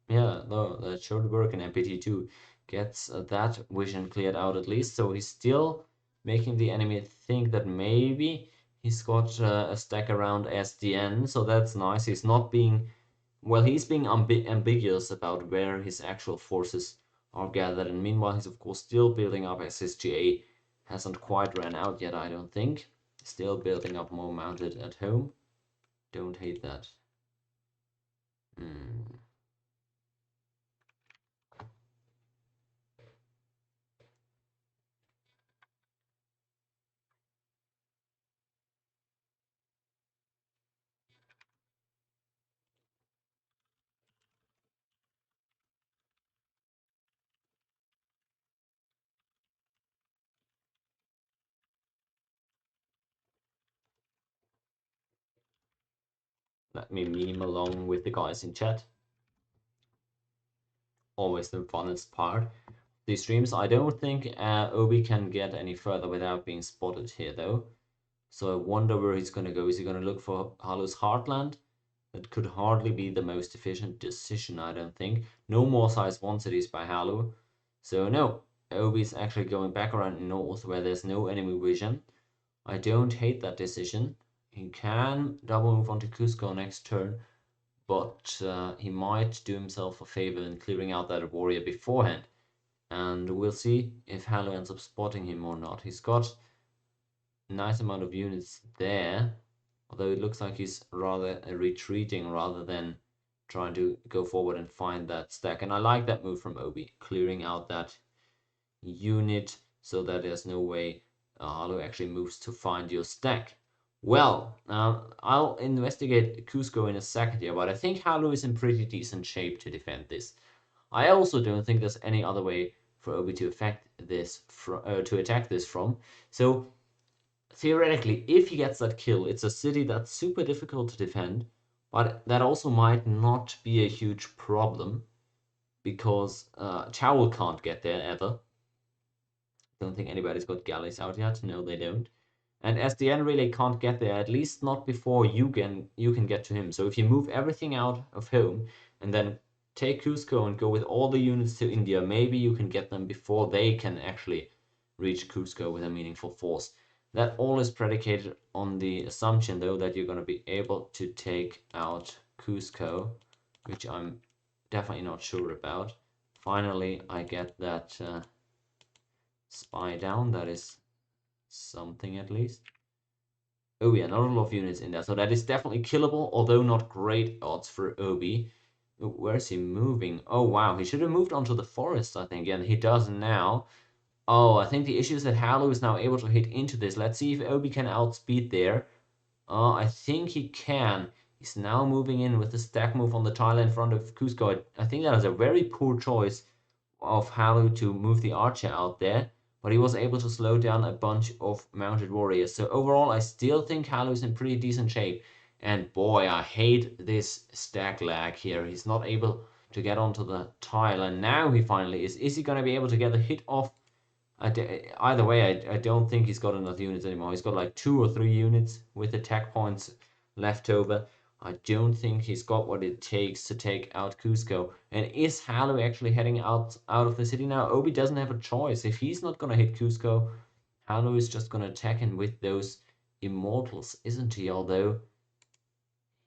yeah, no, that should work in MPT2. Gets that vision cleared out at least, so he's still making the enemy think that maybe he's got a stack around SDN, so that's nice. He's not being, well, he's being ambiguous about where his actual forces are gathered, and meanwhile he's of course still building up SSGA. Hasn't quite ran out yet, I don't think. Still building up more mounted at home. Don't hate that. Hmm. Let me meme along with the guys in chat. Always the funnest part. These streams, I don't think Obi can get any further without being spotted here though. So I wonder where he's going to go. Is he going to look for Halu's Heartland? That could hardly be the most efficient decision, I don't think. No more size 1 cities by Halu. So no, Obi's actually going back around north where there's no enemy vision. I don't hate that decision. He can double move onto Cusco next turn, but he might do himself a favor in clearing out that warrior beforehand. And we'll see if Halu ends up spotting him or not. He's got a nice amount of units there, although it looks like he's rather retreating rather than trying to go forward and find that stack. And I like that move from Obi, clearing out that unit so that there's no way Halu actually moves to find your stack. Well, I'll investigate Cusco in a second here, but I think Halu is in pretty decent shape to defend this. I also don't think there's any other way for Obi to affect this to attack this from. So theoretically, if he gets that kill, it's a city that's super difficult to defend, but that also might not be a huge problem because Chowl can't get there ever. Don't think anybody's got galleys out yet. No, they don't. And SDN really can't get there, at least not before you can get to him. So if you move everything out of home and then take Cusco and go with all the units to India, maybe you can get them before they can actually reach Cusco with a meaningful force. That all is predicated on the assumption, though, that you're going to be able to take out Cusco, which I'm definitely not sure about. Finally, I get that spy down. That is something at least. Oh yeah, not a lot of units in there, so that is definitely killable, although not great odds for Obi. Where's he moving? Oh wow, he should have moved onto the forest, I think, and he does now. Oh, I think the issue is that Halu is now able to hit into this. Let's see if Obi can outspeed there. I think he can. He's now moving in with the stack move on the tile in front of Cusco. I think that is a very poor choice of Halu to move the archer out there, but he was able to slow down a bunch of mounted warriors. So overall, I still think Halu is in pretty decent shape. And boy, I hate this stack lag here. He's not able to get onto the tile, and now he finally is. Is he going to be able to get the hit off? Either way, I don't think he's got enough units anymore. He's got like 2 or 3 units with attack points left over. I don't think he's got what it takes to take out Cusco. And is Halu actually heading out of the city now? Obi doesn't have a choice. If he's not going to hit Cusco, Halu is just gonna attack him with those immortals, isn't he? Although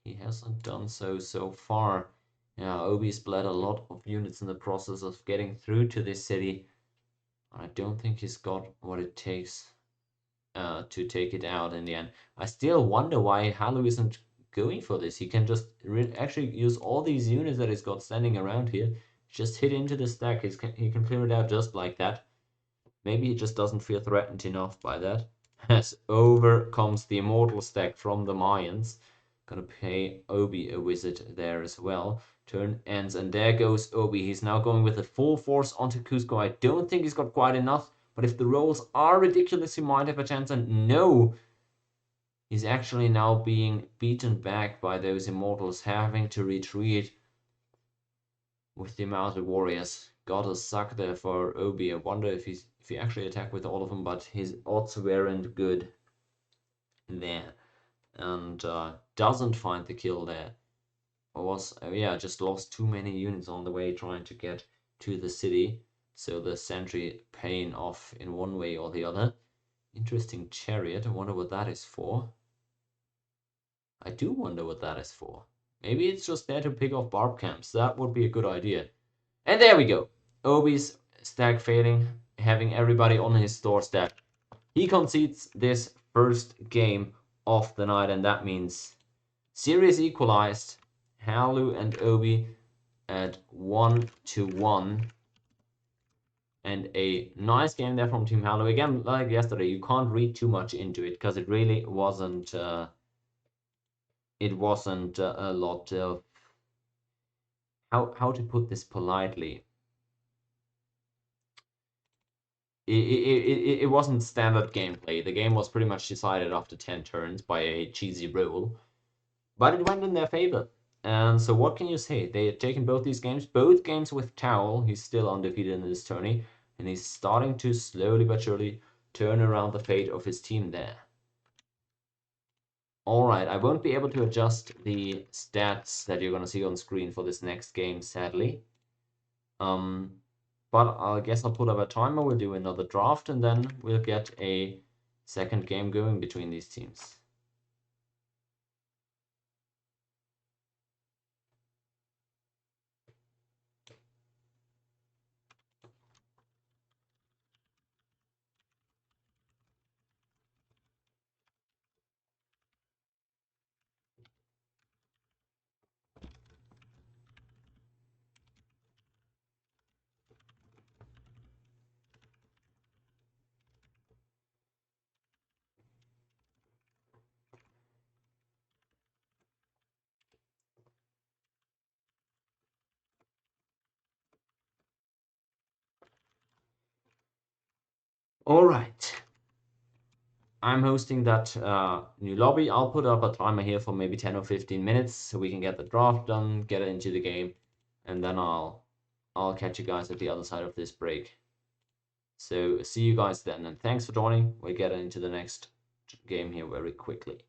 he hasn't done so far. Yeah, Obi's bled a lot of units in the process of getting through to this city. I don't think he's got what it takes to take it out in the end. I still wonder why Halu isn't going for this. He can just actually use all these units that he's got standing around here, just hit into the stack. He can clear it out just like that. Maybe he just doesn't feel threatened enough by that. As over comes the immortal stack from the Mayans. Gonna pay Obi a visit there as well. Turn ends, and there goes Obi. He's now going with a full force onto Cusco. I don't think he's got quite enough, but if the rolls are ridiculous, he might have a chance. And no, he's actually now being beaten back by those immortals, having to retreat with the amount of warriors. Got a suck there for Obi. I wonder if he actually attacked with all of them, but his odds weren't good there, and doesn't find the kill there. Yeah, just lost too many units on the way trying to get to the city, so the sentry paying off in one way or the other. Interesting chariot. I wonder what that is for. I do wonder what that is for. Maybe it's just there to pick off barb camps. That would be a good idea. And there we go. Obi's stack failing, having everybody on his doorstep. He concedes this first game of the night, and that means series equalized. Halu and Obi at 1-1. And a nice game there from Team Halu. Again, like yesterday, you can't read too much into it because it really wasn't. It wasn't a lot of how to put this politely. It wasn't standard gameplay. The game was pretty much decided after 10 turns by a cheesy rule, but it went in their favor. And so what can you say? They had taken both games with Towel. He's still undefeated in this tourney, and he's starting to slowly but surely turn around the fate of his team there. Alright, I won't be able to adjust the stats that you're going to see on screen for this next game, sadly. But I guess I'll put up a timer, we'll do another draft, and then we'll get a second game going between these teams. Alright. I'm hosting that new lobby. I'll put up a timer here for maybe 10 or 15 minutes so we can get the draft done, get it into the game, and then I'll catch you guys at the other side of this break. So see you guys then, and thanks for joining. We'll get into the next game here very quickly.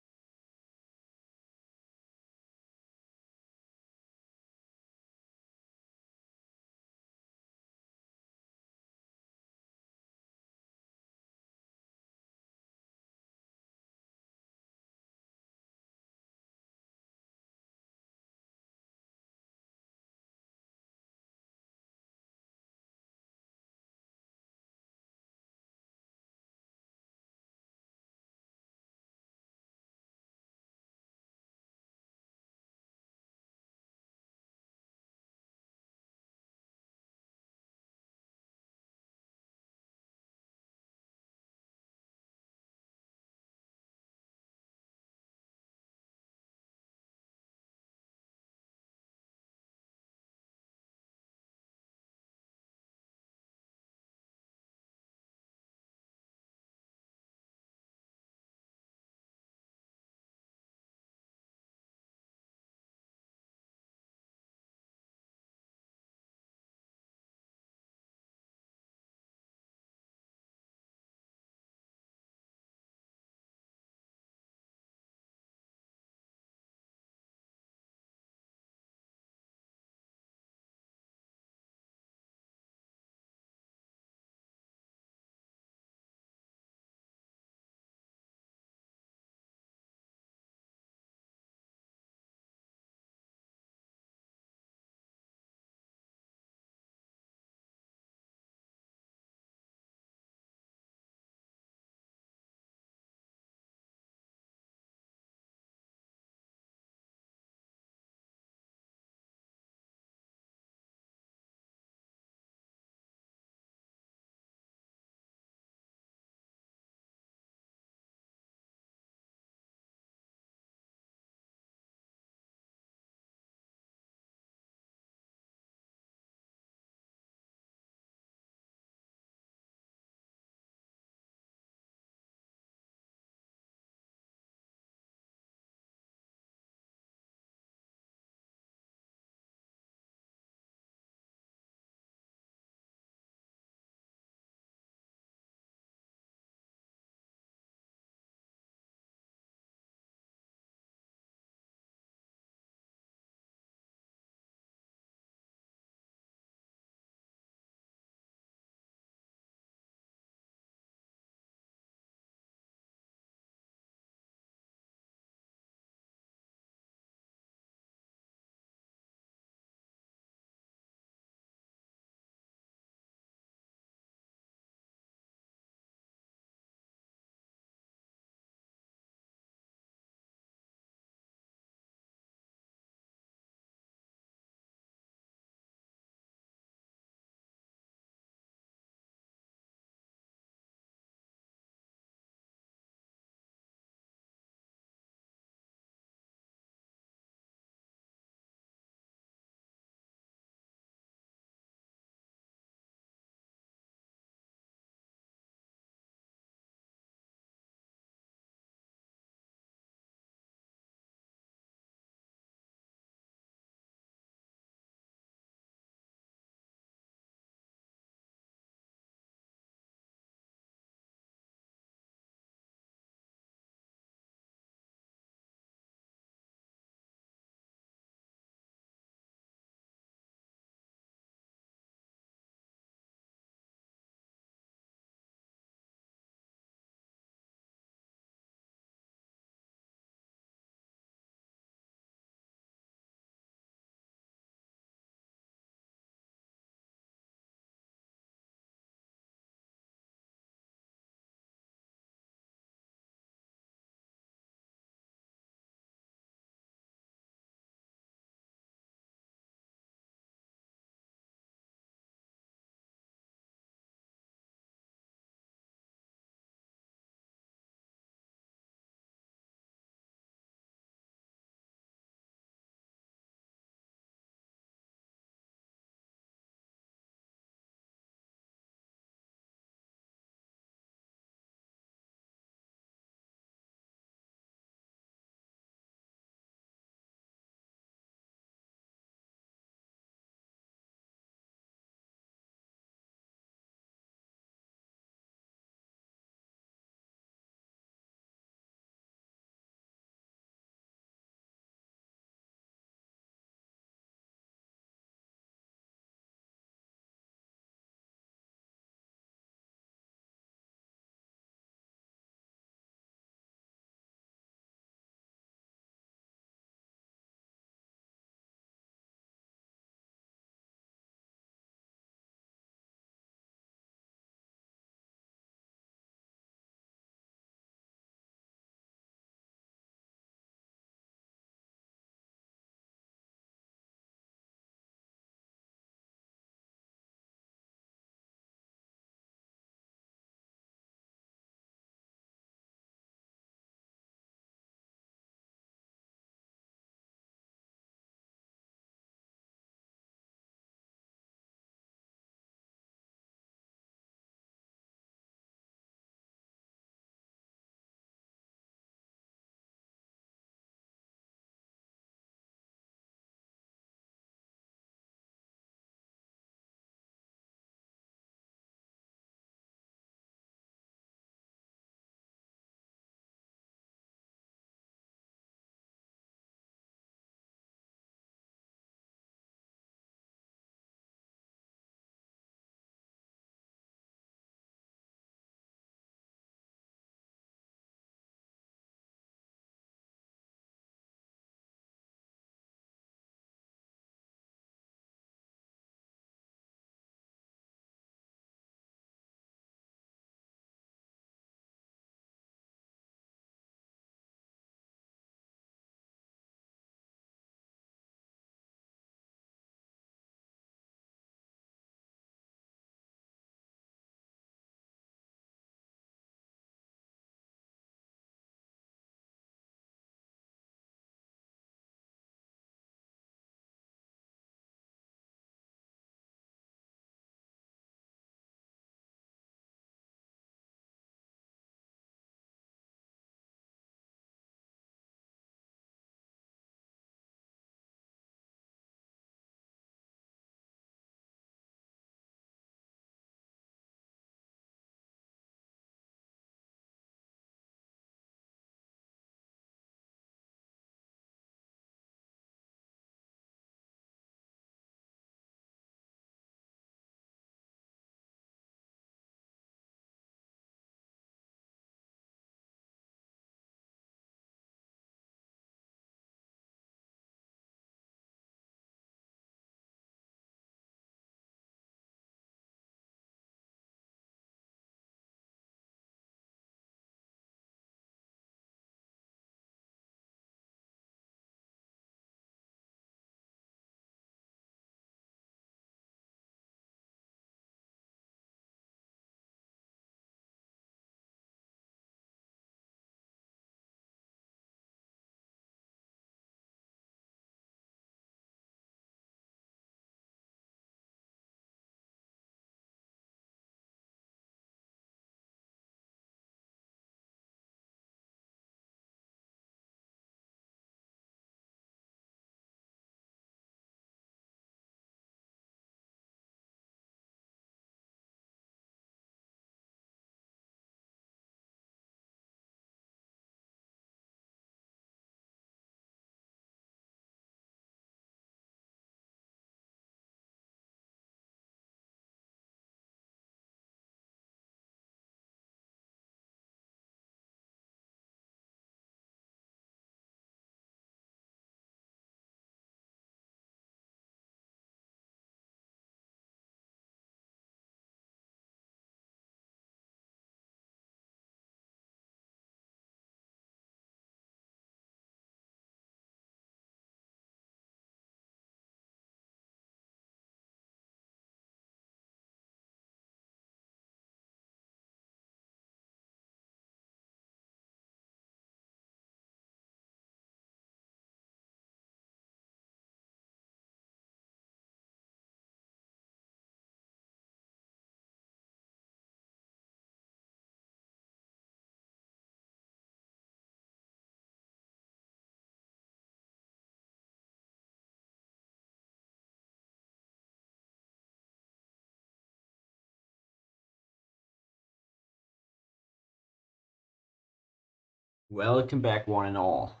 Welcome back, one and all.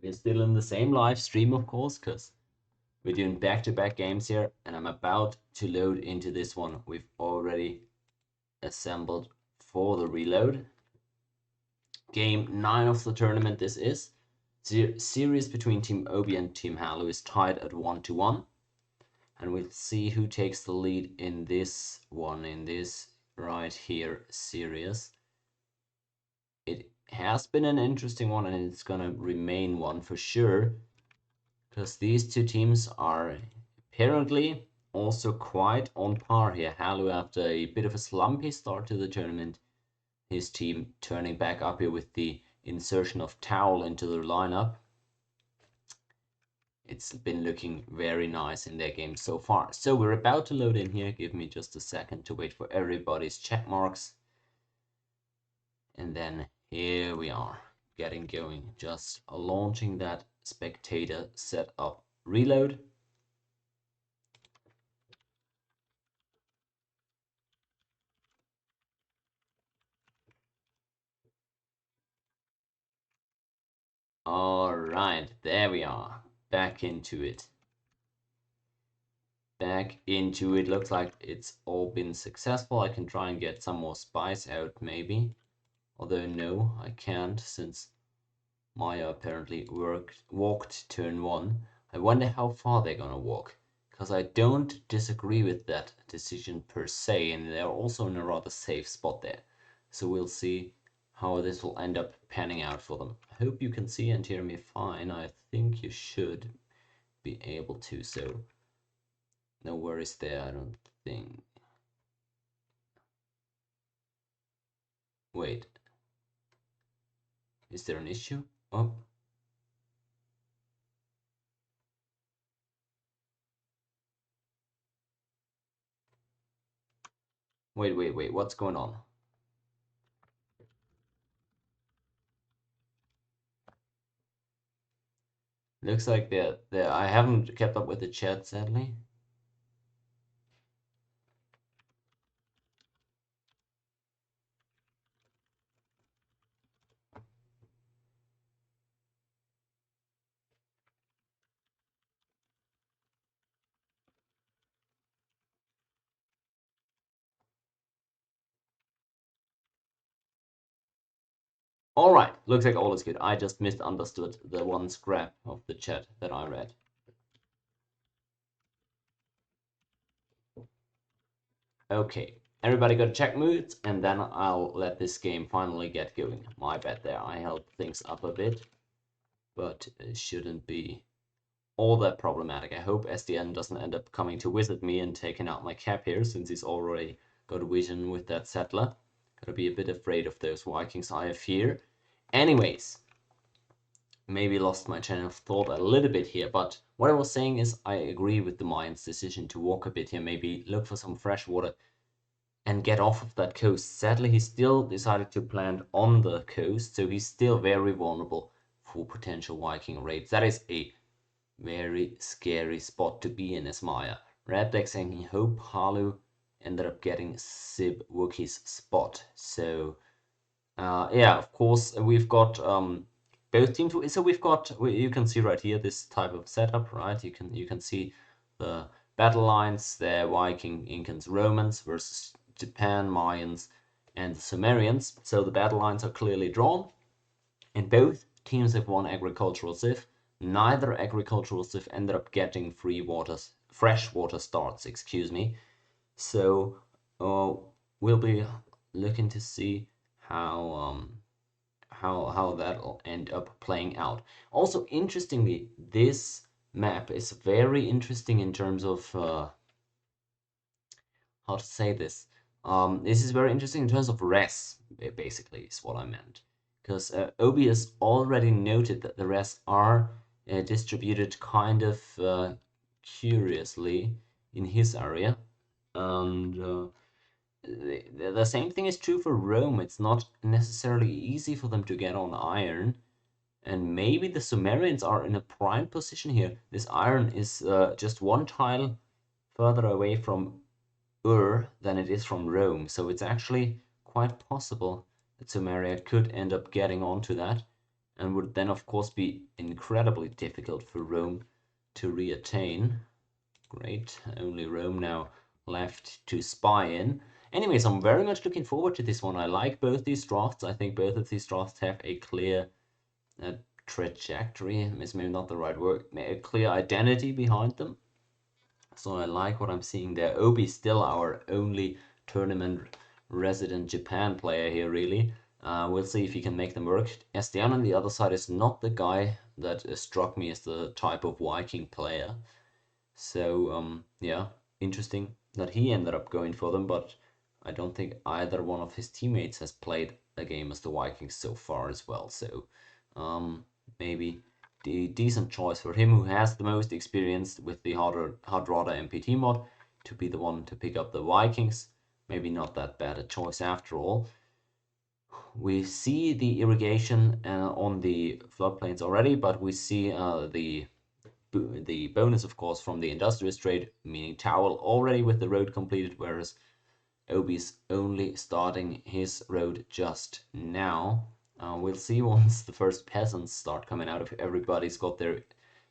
We're still in the same live stream, of course, because we're doing back-to-back games here, and I'm about to load into this one we've already assembled for the reload. Game 9 of the tournament this is. Series between Team Obi and Team Halu is tied at 1-1. And we'll see who takes the lead in this one, in this right here series. It has been an interesting one, and it's gonna remain one for sure, because these two teams are apparently also quite on par here. Halu, after a bit of a slumpy start to the tournament, his team turning back up here with the insertion of Towel into their lineup. It's been looking very nice in their game so far. So we're about to load in here. Give me just a second to wait for everybody's check marks. And then here we are, getting going. Just launching that spectator setup reload. All right, there we are. Back into it. Back into it. Looks like it's all been successful. I can try and get some more spice out maybe. Although no, I can't, since Maya apparently walked turn 1. I wonder how far they're gonna walk, because I don't disagree with that decision per se, and they're also in a rather safe spot there. So we'll see how this will end up panning out for them. I hope you can see and hear me fine. I think you should be able to, so no worries there, I don't think. Wait, is there an issue? Oh. Wait, what's going on? Looks like I haven't kept up with the chat, sadly. All right, looks like all is good. I just misunderstood the one scrap of the chat that I read. Okay, everybody got to check moods, and then I'll let this game finally get going. My bad there, I held things up a bit, but it shouldn't be all that problematic. I hope SDN doesn't end up coming to visit me and taking out my cap here, since he's already got a vision with that settler. Gotta be a bit afraid of those Vikings I have here. Anyways, maybe lost my train of thought a little bit here, but what I was saying is I agree with the Mayans' decision to walk a bit here, maybe look for some fresh water and get off of that coast. Sadly, he still decided to plant on the coast, so he's still very vulnerable for potential Viking raids. That is a very scary spot to be in as Maya. Red Deck saying he hoped Halu ended up getting Sib Wookie's spot. So yeah, of course we've got both teams. So we've got, you can see right here this type of setup, right? You can see the battle lines there: Viking, Incans, Romans versus Japan, Mayans, and the Sumerians. So the battle lines are clearly drawn, and both teams have one agricultural civ. Neither agricultural civ ended up getting fresh water starts, excuse me. So we'll be looking to see how that'll end up playing out. Also, interestingly, this map is very interesting in terms of how to say this. This is very interesting in terms of res, basically, is what I meant. Because Obi has already noted that the res are distributed kind of curiously in his area. And the same thing is true for Rome. It's not necessarily easy for them to get on iron. And maybe the Sumerians are in a prime position here. This iron is just one tile further away from than it is from Rome. So it's actually quite possible that Sumeria could end up getting onto that. and would then of course be incredibly difficult for Rome to reattain. Great, only Rome now left to spy in. Anyways, I'm very much looking forward to this one. I like both these drafts. I think both of these drafts have a clear trajectory, is maybe not the right word, a clear identity behind them. So I like what I'm seeing there. Obi still our only tournament resident Japan player here, really. We'll see if he can make them work. Estian on the other side is not the guy that struck me as the type of Viking player. So, yeah, interesting that he ended up going for them, but I don't think either one of his teammates has played a game as the Vikings so far as well. So, maybe the decent choice for him, who has the most experience with the Hardrada MPT mod, to be the one to pick up the Vikings. Maybe not that bad a choice after all. We see the irrigation on the floodplains already, but we see the bonus, of course, from the industrious trade, meaning Towel already with the road completed, whereas Obi's only starting his road just now. We'll see once the first peasants start coming out if everybody's got their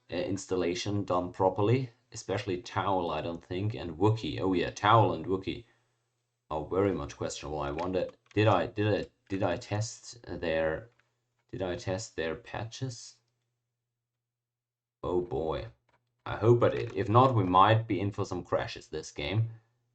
installation done properly, especially Towel, I don't think, and Wookie. Oh yeah, Towel and Wookie are very much questionable. I wonder, did I test their patches? Oh boy. I hope I did. If not, we might be in for some crashes this game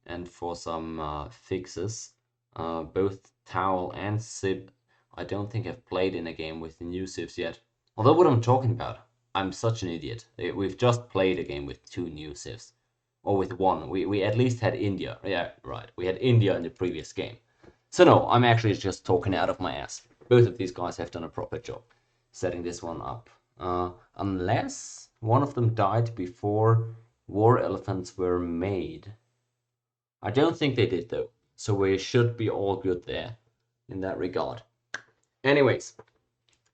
and for some fixes. Both Towel and Sib, I don't think have played in a game with the new Sibs yet. Although what I'm talking about, I'm such an idiot. We've just played a game with two new Sibs. Or with one. We at least had India. Yeah, right. We had India in the previous game. So no, I'm actually just talking out of my ass. Both of these guys have done a proper job setting this one up. Unless one of them died before war elephants were made. I don't think they did though, so we should be all good there in that regard. Anyways,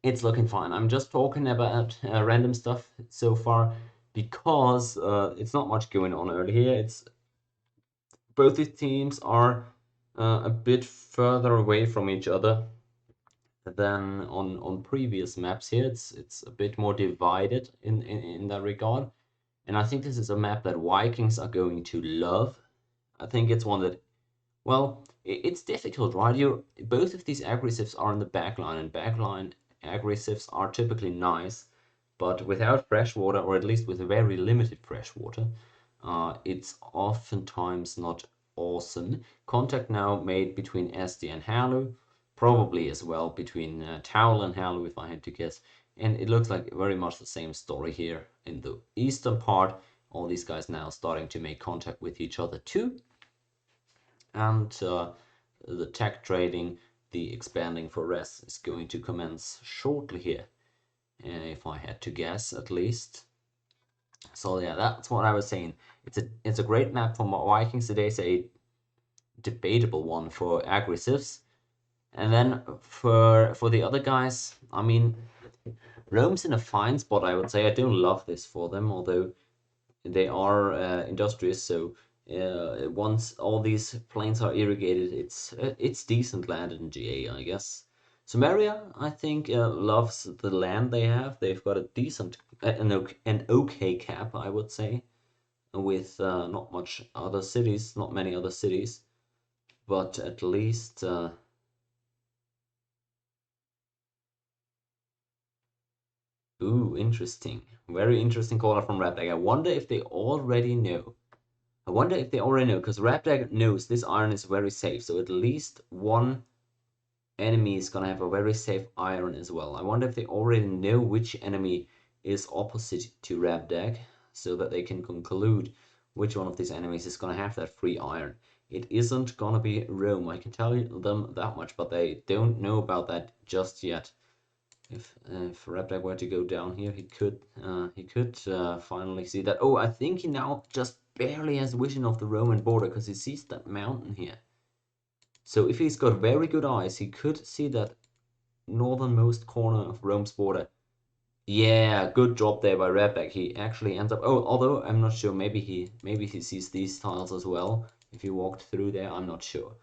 it's looking fine. I'm just talking about random stuff so far because it's not much going on early here. It's both these teams are a bit further away from each other than on previous maps here. It's a bit more divided in that regard. And I think this is a map that Vikings are going to love. I think it's one that, well, it's difficult, right? Both of these aggressives are in the backline, and backline aggressives are typically nice, but without fresh water, or at least with very limited fresh water, it's oftentimes not awesome. Contact now made between SD and Halu, probably as well between Towel and Halu, if I had to guess. And it looks like very much the same story here in the eastern part. All these guys now starting to make contact with each other too. And the tech trading, the expanding for res is going to commence shortly here, if I had to guess at least. So yeah, that's what I was saying. It's a great map for Vikings. Today's a debatable one for aggressives. And then for the other guys, I mean, Rome's in a fine spot, I would say. I don't love this for them, although they are industrious. So once all these plains are irrigated, it's decent land in GA, I guess. Sumeria, I think, loves the land they have. They've got a decent, an okay cap, I would say, with not many other cities, but at least. Ooh, interesting. Very interesting call out from Rapdag. I wonder if they already know. Because Rapdag knows this iron is very safe, so at least one enemy is gonna have a very safe iron as well. I wonder if they already know which enemy is opposite to Rapdag, so that they can conclude which one of these enemies is gonna have that free iron. It isn't gonna be Rome, I can tell them that much, but they don't know about that just yet. If Rapdag were to go down here, he could finally see that. Oh, I think he now just barely has vision of the Roman border because he sees that mountain here. So if he's got very good eyes, he could see that northernmost corner of Rome's border. Yeah, good job there by Rapdag. He actually ends up. Oh, although I'm not sure. Maybe he sees these tiles as well. If he walked through there, I'm not sure.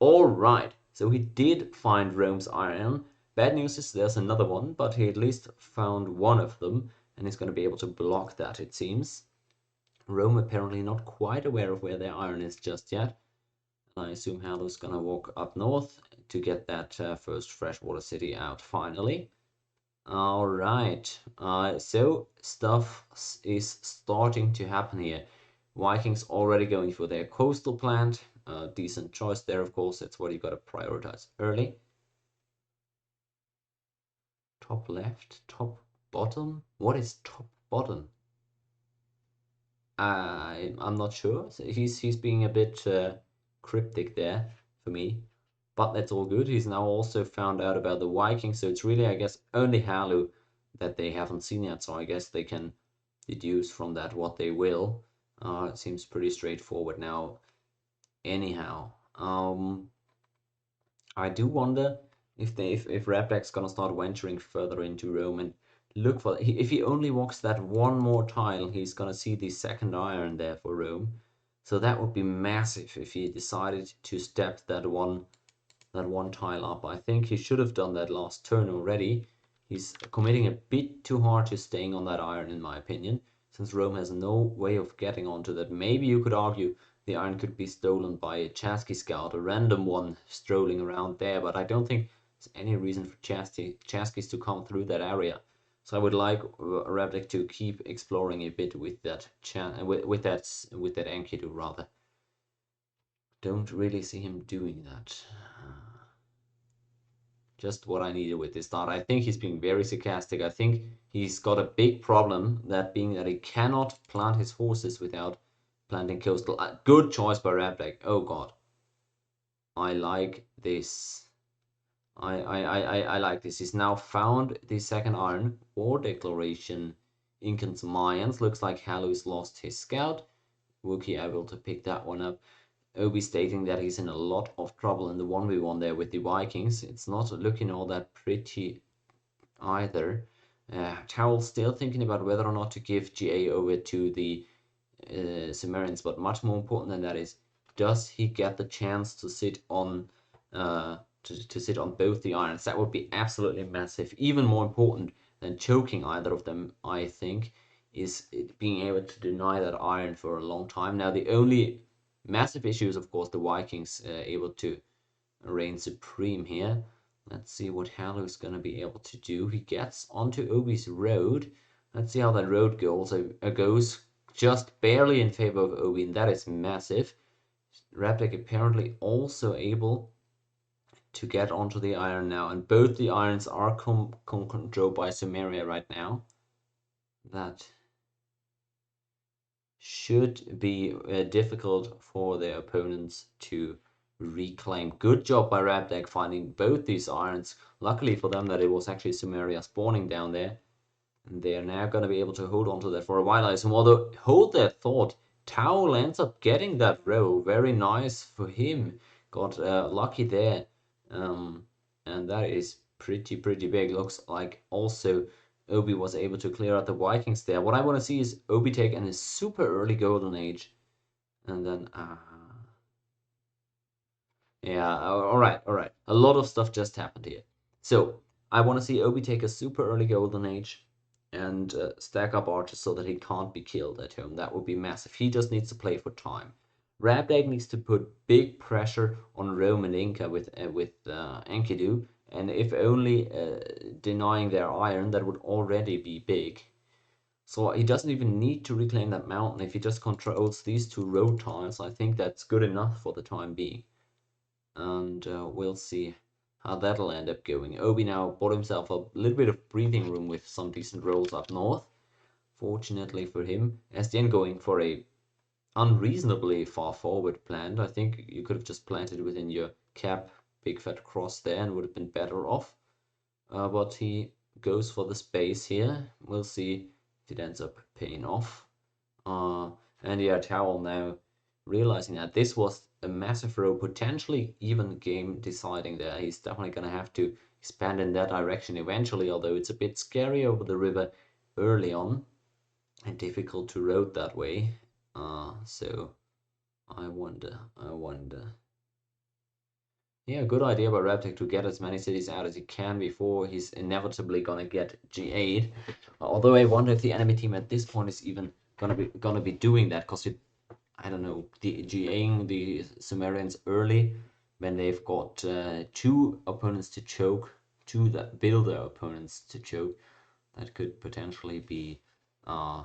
All right. So he did find Rome's iron. Bad news is there's another one, but he at least found one of them, and he's going to be able to block that, it seems. Rome apparently not quite aware of where their iron is just yet. I assume Halu's going to walk up north to get that first freshwater city out finally. All right, so stuff is starting to happen here. Vikings already going for their coastal plant. Decent choice there, of course. That's what you got to prioritize early. Top left, top bottom. What is top bottom? I'm not sure. So he's being a bit cryptic there for me, but that's all good. He's now also found out about the Vikings, so it's really, I guess, only Halu that they haven't seen yet. So I guess they can deduce from that what they will. It seems pretty straightforward now. Anyhow, I do wonder if Raptek's gonna start venturing further into Rome and look for if he only walks that one more tile, he's gonna see the second iron there for Rome. So that would be massive if he decided to step that one tile up. I think he should have done that last turn already. He's committing a bit too hard to staying on that iron, in my opinion, since Rome has no way of getting onto that. Maybe you could argue the iron could be stolen by a Chasky scout, a random one strolling around there, but I don't think there's any reason for Chaskys to come through that area. So I would like Ravlik to keep exploring a bit with that with that Enkidu rather. Don't really see him doing that. Just what I needed with this start. I think he's being very sarcastic. I think he's got a big problem, that being that he cannot plant his horses without planting coastal. Good choice by Raptek. Oh god. I like this. I like this. He's now found the second iron. War declaration. Incans Mayans. Looks like Halu's lost his scout. Wookiee able to pick that one up. Obi stating that he's in a lot of trouble in the 1v1 there with the Vikings. It's not looking all that pretty either. Towel still thinking about whether or not to give GA over to the Sumerians, but much more important than that is, does he get the chance to sit on to sit on both the irons? That would be absolutely massive. Even more important than choking either of them, I think, is being able to deny that iron for a long time. Now, the only massive issue is, of course, the Vikings able to reign supreme here. Let's see what Halu's going to be able to do. He gets onto Obi's road. Let's see how that road goes. Just barely in favor of Obi, and that is massive. Raptek apparently also able to get onto the iron now, and both the irons are controlled by Sumeria right now. That should be difficult for their opponents to reclaim. Good job by Raptek finding both these irons. Luckily for them that it was actually Sumeria spawning down there. And they are now going to be able to hold on to that for a while, I assume. Although, hold that thought, Towel ends up getting that row. Very nice for him. Got lucky there. And that is pretty big. Looks like also Obi was able to clear out the Vikings there. What I want to see is Obi take in his super early golden age. And then, yeah, all right. A lot of stuff just happened here. So, I want to see Obi take a super early golden age and stack up archers so that he can't be killed at home. That would be massive. He just needs to play for time. Rabdag needs to put big pressure on Rome and Inca with Enkidu, and if only denying their iron, that would already be big. So he doesn't even need to reclaim that mountain. If he just controls these two road tiles, I think that's good enough for the time being. And we'll see how that'll end up going. Obi now bought himself a little bit of breathing room with some decent rolls up north. Fortunately for him, SDN going for a unreasonably far forward planned. I think you could have just planted within your cap big fat cross there and would have been better off. But he goes for the space here. We'll see if it ends up paying off. And yeah, Towel now realizing that this was a massive row, potentially even game deciding there. He's definitely going to have to expand in that direction eventually, although it's a bit scary over the river early on and difficult to road that way. So I wonder. Yeah, good idea by Reptech to get as many cities out as he can before he's inevitably gonna get G8. Although I wonder if the enemy team at this point is even gonna be doing that, because I don't know, the GAing the Sumerians early when they've got two opponents to choke, two that build their opponents to choke. That could potentially be uh,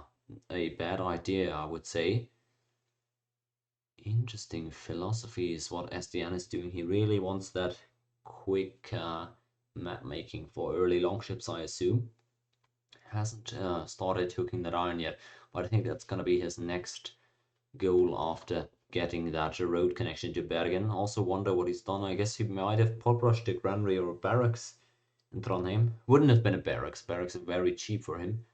a bad idea, I would say. Interesting philosophy is what SDN is doing. He really wants that quick map making for early longships, I assume. Hasn't started hooking that iron yet, but I think that's going to be his next goal after getting that road connection to Bergen. Also wonder what he's done. I guess he might have pop rushed a granary or a barracks in Trondheim. Wouldn't have been a barracks. Barracks are very cheap for him,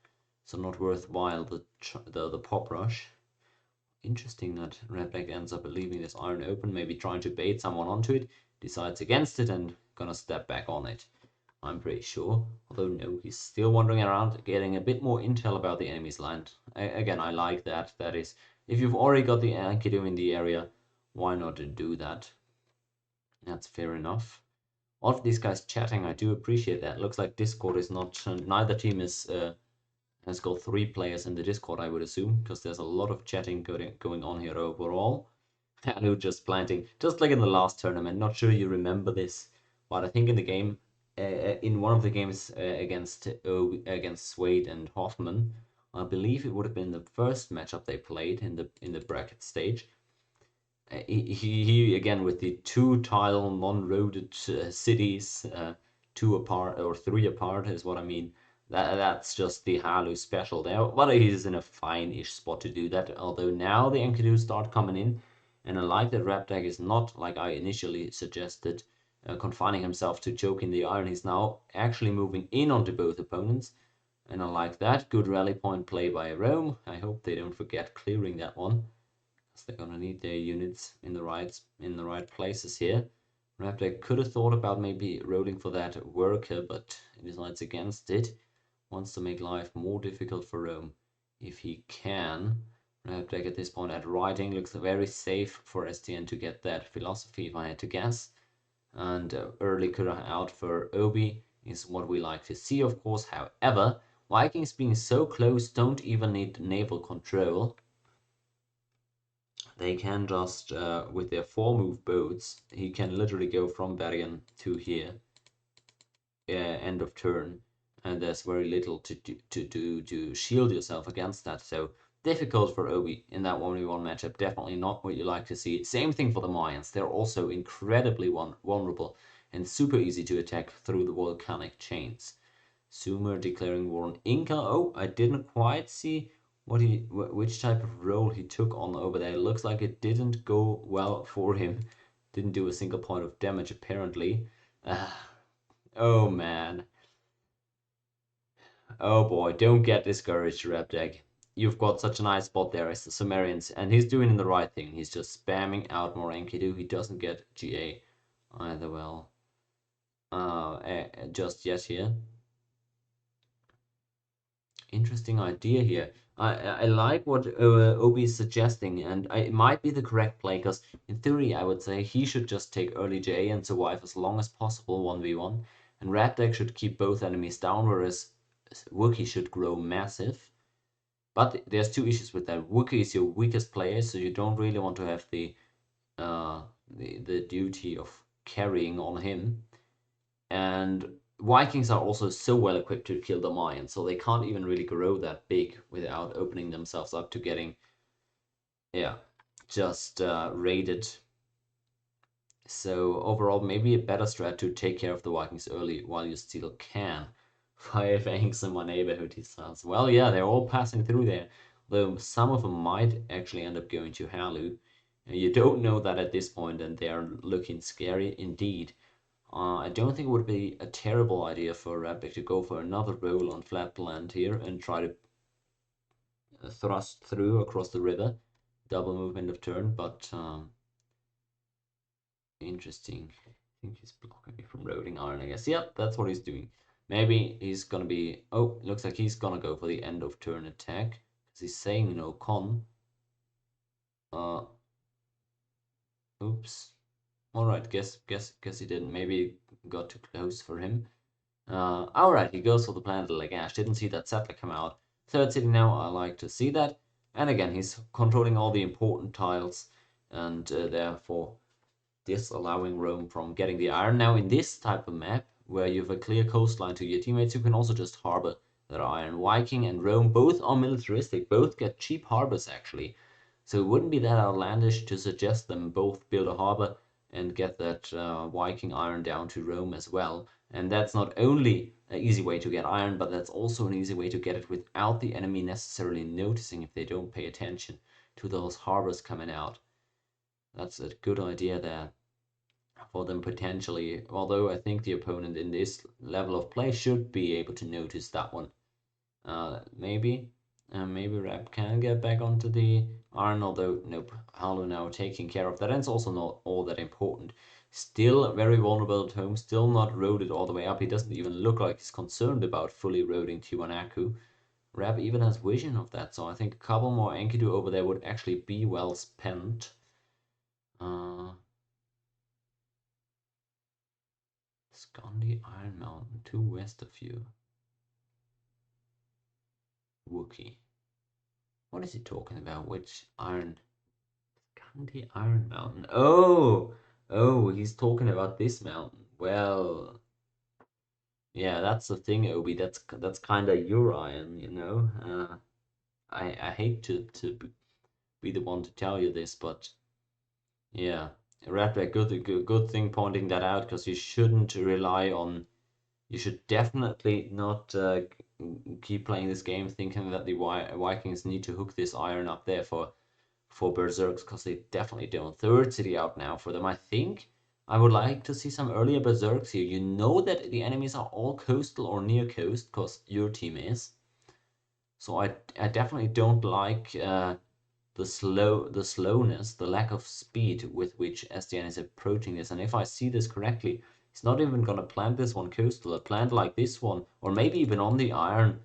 so not worthwhile the pop rush. Interesting that Redback ends up leaving this iron open, maybe trying to bait someone onto it, decides against it and gonna step back on it. I'm pretty sure. Although no, he's still wandering around, getting a bit more intel about the enemy's land. Again, I like that. That is, if you've already got the Enkidu in the area, why not do that? That's fair enough. All of these guys chatting, I do appreciate that. Looks like Discord is not. Neither team is has got 3 players in the Discord, I would assume, because there's a lot of chatting going on here overall. Halu just planting, just like in the last tournament. Not sure you remember this, but I think in the game, in one of the games against Swade and Hoffman, I believe it would have been the first matchup they played in the bracket stage. He again with the 2 tile non-roaded cities, 2 apart or 3 apart is what I mean. That's just the Halu special there. But he's in a fine-ish spot to do that. Although now the Enkidu start coming in, and I like that Raptag is not, like I initially suggested, confining himself to choking the iron. He's now actually moving in onto both opponents, and I like that. Good rally point play by Rome. I hope they don't forget clearing that one. They're gonna need their units in the right places here. Raptor could have thought about maybe rolling for that worker, but he decides against it. Wants to make life more difficult for Rome if he can. Raptor at this point at writing looks very safe for STN to get that philosophy, if I had to guess. And early Kura out for Obi is what we like to see, of course. However, Vikings being so close don't even need naval control. They can just, with their 4-move boats, he can literally go from Bergen to here, end of turn, and there's very little to shield yourself against that. So difficult for Obi in that 1v1 matchup. Definitely not what you like to see. Same thing for the Mayans. They're also incredibly vulnerable and super easy to attack through the volcanic chains. Sumer declaring war on Inca. Oh, I didn't quite see which type of role he took on over there. It looks like it didn't go well for him. Didn't do a single point of damage apparently. Oh man. Oh boy, don't get discouraged, Repdeck. You've got such a nice spot there as the Sumerians, and he's doing the right thing. He's just spamming out more Enkidu. He doesn't get GA either, well, just yet here. Interesting idea here. I like what Obi is suggesting, and it might be the correct play, because in theory I would say he should just take early J and survive as long as possible 1v1, and Red Deck should keep both enemies down, whereas Wookiee should grow massive. But there's 2 issues with that. Wookiee is your weakest player, so you don't really want to have the duty of carrying on him. And Vikings are also so well equipped to kill the Mayans, so they can't even really grow that big without opening themselves up to getting, yeah, just raided. So overall, maybe a better strat to take care of the Vikings early while you still can. 5 Anks in my neighborhood, he says. Well, yeah, they're all passing through there, though some of them might actually end up going to Halu. You don't know that at this point, and they're looking scary indeed. I don't think it would be a terrible idea for Rapid to go for another roll on flat land here and try to thrust through across the river. Double movement of turn, but interesting. I think he's blocking me from rolling iron, I guess. Yep, that's what he's doing. Maybe he's gonna be... Oh, looks like he's gonna go for the end of turn attack. Because he's saying no con. Oops. All right, guess he didn't. Maybe got too close for him. All right, he goes for the planet Lagash. Didn't see that settler come out. Third city now. I like to see that. And again, he's controlling all the important tiles, and therefore disallowing Rome from getting the iron. Now, in this type of map, where you have a clear coastline to your teammates, you can also just harbor that iron. Viking and Rome both are militaristic, both get cheap harbors actually. So it wouldn't be that outlandish to suggest them both build a harbor and get that Viking iron down to Rome as well. And that's not only an easy way to get iron, but that's also an easy way to get it without the enemy necessarily noticing if they don't pay attention to those harbors coming out. That's a good idea there for them potentially, although I think the opponent in this level of play should be able to notice that one. Maybe, maybe Rap can get back onto the iron, although nope, Halu now taking care of that, and it's also not all that important. Still very vulnerable at home, still not roaded all the way up. He doesn't even look like he's concerned about fully roading Tiwanaku. Rap even has vision of that, so I think a couple more Enkidu over there would actually be well spent. Uh, Skandi Iron Mountain, to west of you. Wookie. What is he talking about? Which iron? Skandi Iron Mountain. Oh! Oh, he's talking about this mountain. Well, yeah, that's the thing, Obi. That's kind of your iron, you know. I hate to be the one to tell you this, but yeah, Ratback, good thing pointing that out because you shouldn't rely on. You should definitely not keep playing this game thinking that the Vikings need to hook this iron up there for Berserks because they definitely don't. Third city out now for them. I think I would like to see some earlier Berserks here. You know that the enemies are all coastal or near coast because your team is. So I definitely don't like the slowness, the lack of speed with which SDN is approaching this. And if I see this correctly, he's not even gonna plant this one coastal. A plant like this one, or maybe even on the iron.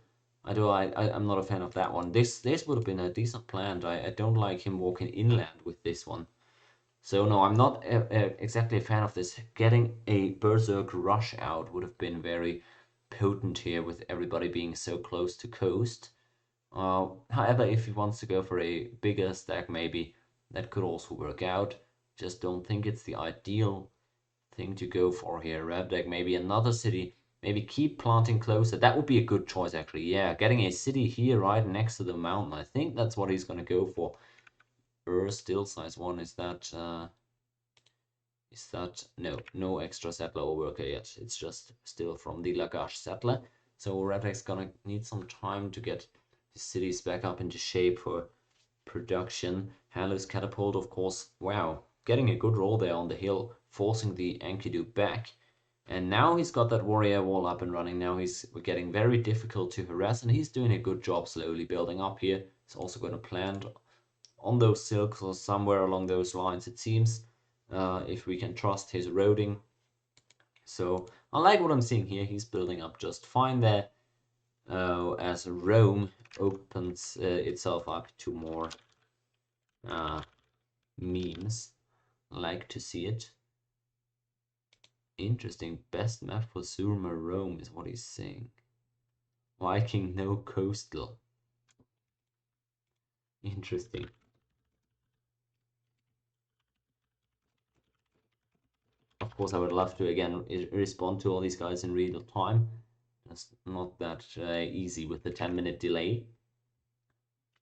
I'm not a fan of that one. This would have been a decent plant. I don't like him walking inland with this one. So no, I'm not exactly a fan of this. Getting a Berserk rush out would have been very potent here with everybody being so close to coast. However, if he wants to go for a bigger stack, maybe that could also work out. Just don't think it's the ideal thing to go for here. Red deck, maybe another city. Maybe keep planting closer. That would be a good choice, actually. Yeah, getting a city here right next to the mountain. I think that's what he's going to go for. Still size 1. No extra settler or worker yet. It's just still from the Lagash settler. So Reddeck's gonna need some time to get his cities back up into shape for production. Halu's catapult, of course, wow, getting a good roll there on the hill, forcing the Enkidu back. And now he's got that warrior wall up and running. Now he's getting very difficult to harass, and he's doing a good job slowly building up here. He's also going to plant on those silks or somewhere along those lines, it seems, if we can trust his roading. So I like what I'm seeing here. He's building up just fine there. As Rome opens itself up to more memes. Like to see it. Interesting. Best map for Surma Rome is what he's saying. Viking no coastal. Interesting. Of course, I would love to again respond to all these guys in real time. It's not that easy with the 10-minute delay.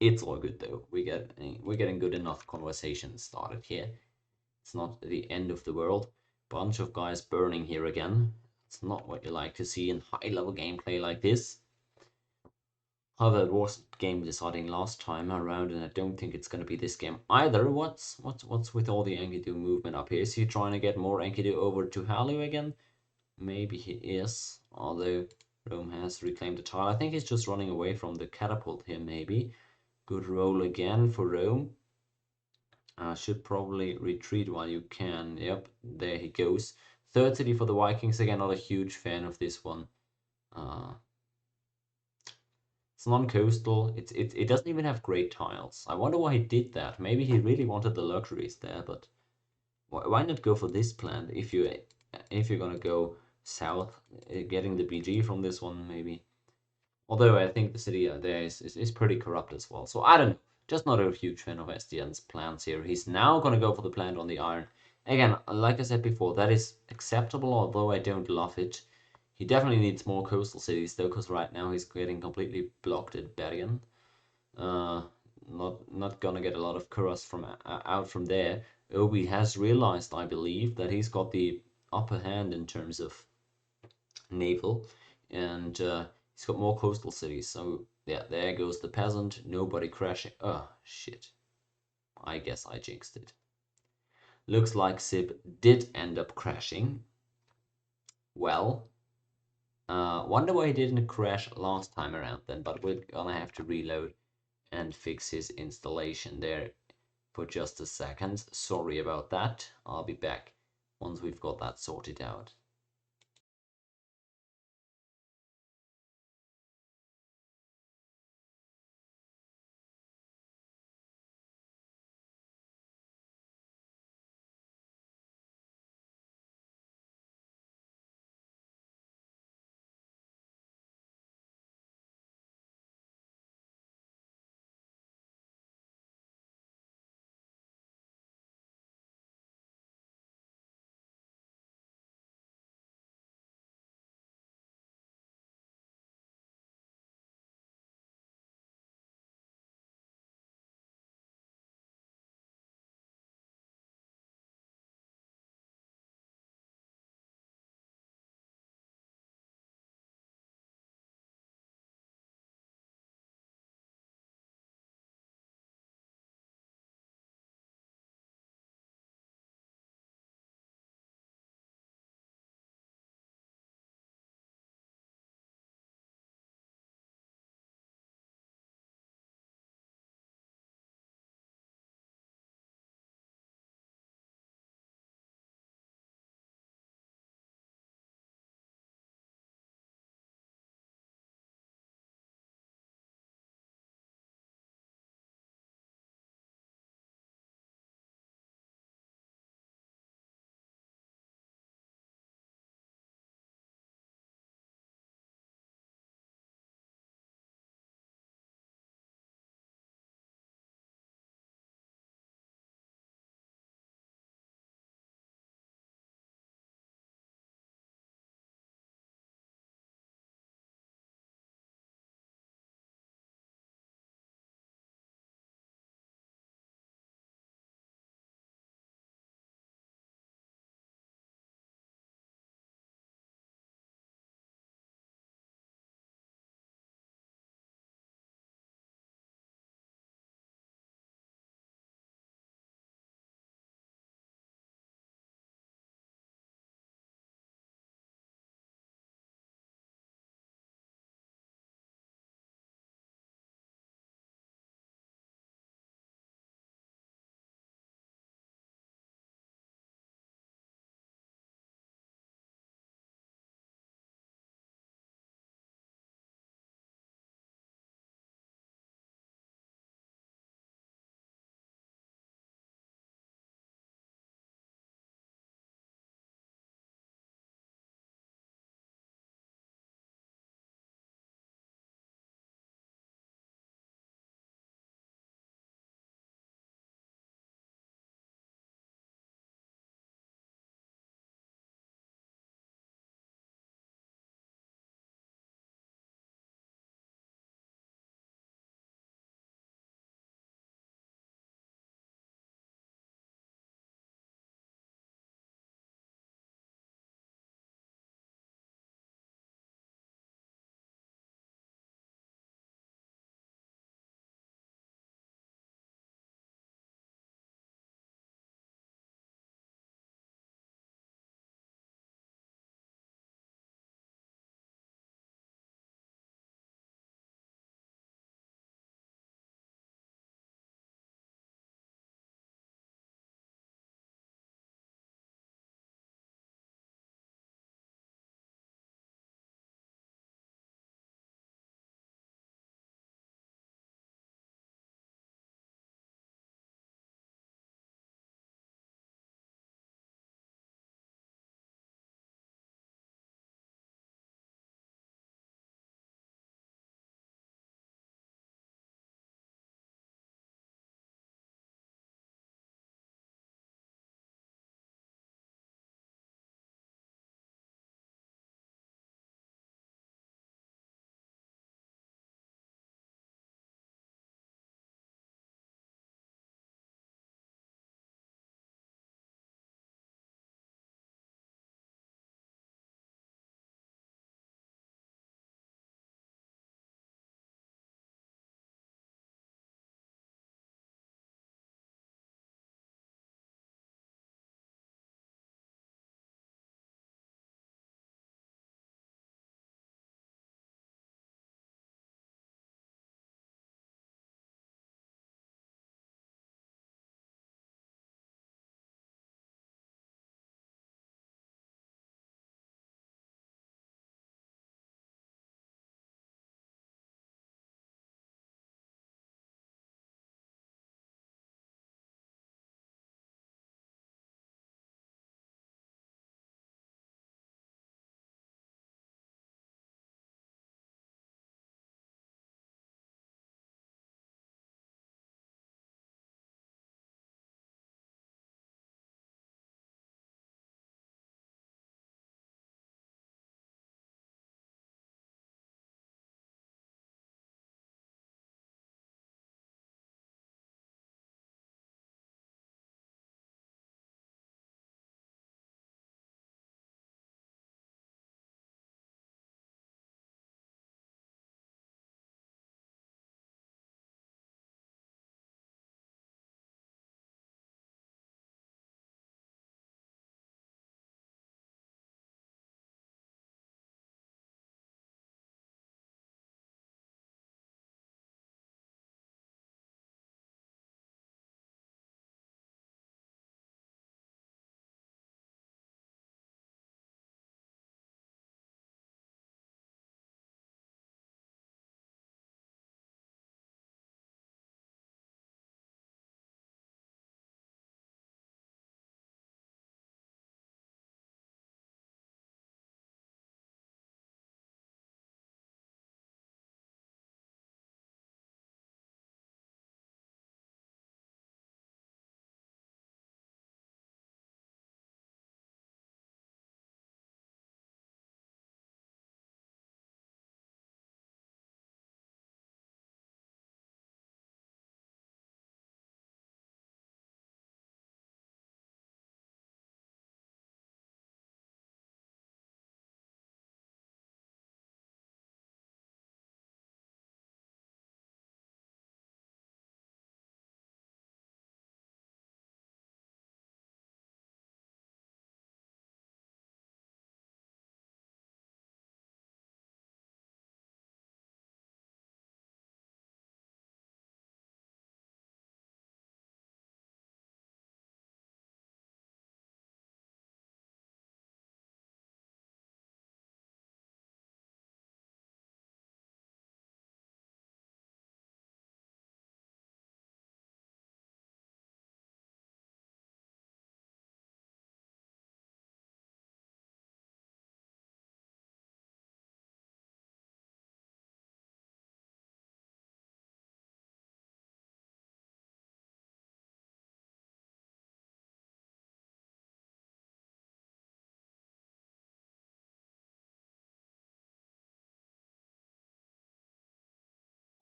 It's all good though. We're getting good enough conversation started here. It's not the end of the world. Bunch of guys burning here again. It's not what you like to see in high-level gameplay like this. However, it was game deciding last time around, and I don't think it's gonna be this game either. What's with all the Enkidu movement up here? Is he trying to get more Enkidu over to Halu again? Maybe he is, although Rome has reclaimed the tile. I think he's just running away from the catapult here, maybe. Good roll again for Rome. Should probably retreat while you can. Yep, there he goes. Third city for the Vikings. Again, not a huge fan of this one. It's non-coastal. It doesn't even have great tiles. I wonder why he did that. Maybe he really wanted the luxuries there, but Why not go for this plant if you're gonna go south, getting the BG from this one maybe. Although I think the city there is pretty corrupt as well. So I don't know. Just not a huge fan of SDN's plans here. He's now gonna go for the plant on the iron. Again, like I said before, that is acceptable, although I don't love it. He definitely needs more coastal cities though, because right now he's getting completely blocked at Bergen. Uh, not gonna get a lot of Kuras from out from there. Obi has realized, I believe, that he's got the upper hand in terms of naval, and he's got more coastal cities. So yeah, there goes the peasant. Nobody crashing. Oh shit! I guess I jinxed it. Looks like Sib did end up crashing. Well, wonder why he didn't crash last time around then. But we're gonna have to reload and fix his installation there for just a second. Sorry about that. I'll be back once we've got that sorted out.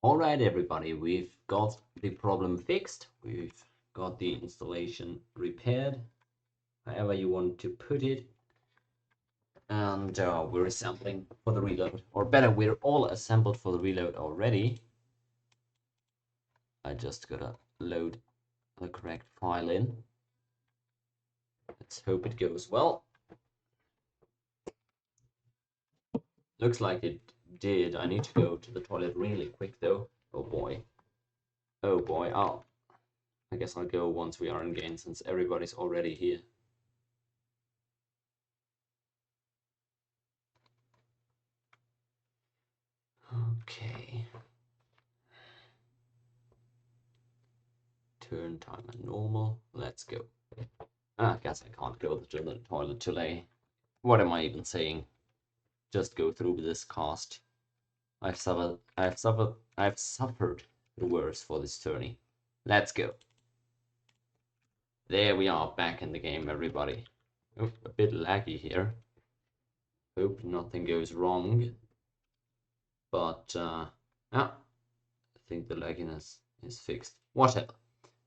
Alright, everybody, we've got the problem fixed. We've got the installation repaired, however you want to put it. And we're assembling for the reload. Or better, we're all assembled for the reload already. I just gotta load the correct file in. Let's hope it goes well. Looks like it did. I need to go to the toilet really quick though. Oh boy. Oh boy. I guess I'll go once we are in game since everybody's already here. Okay. Turn timer normal. Let's go. I guess I can't go to the toilet today. What am I even saying? Just go through this cast. I've suffered the worst for this tourney. Let's go. There we are, back in the game, everybody. Oh, a bit laggy here. Hope nothing goes wrong. But, I think the lagginess is fixed. Whatever.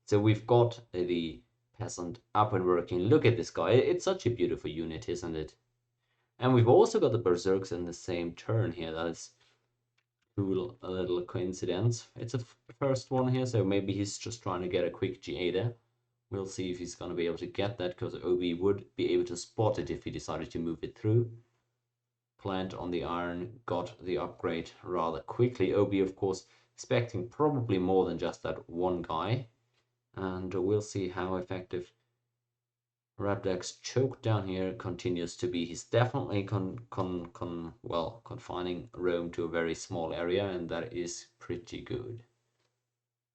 So we've got the peasant up and working. Look at this guy. It's such a beautiful unit, isn't it? And we've also got the berserks in the same turn here. That is cool, a little coincidence. It's a first one here, so maybe he's just trying to get a quick GA there. We'll see if he's going to be able to get that, because Obi would be able to spot it if he decided to move it through. Plant on the iron, got the upgrade rather quickly. Obi, of course, expecting probably more than just that one guy. And we'll see how effective Rabdak's choke down here continues to be. He's definitely confining Rome to a very small area, and that is pretty good.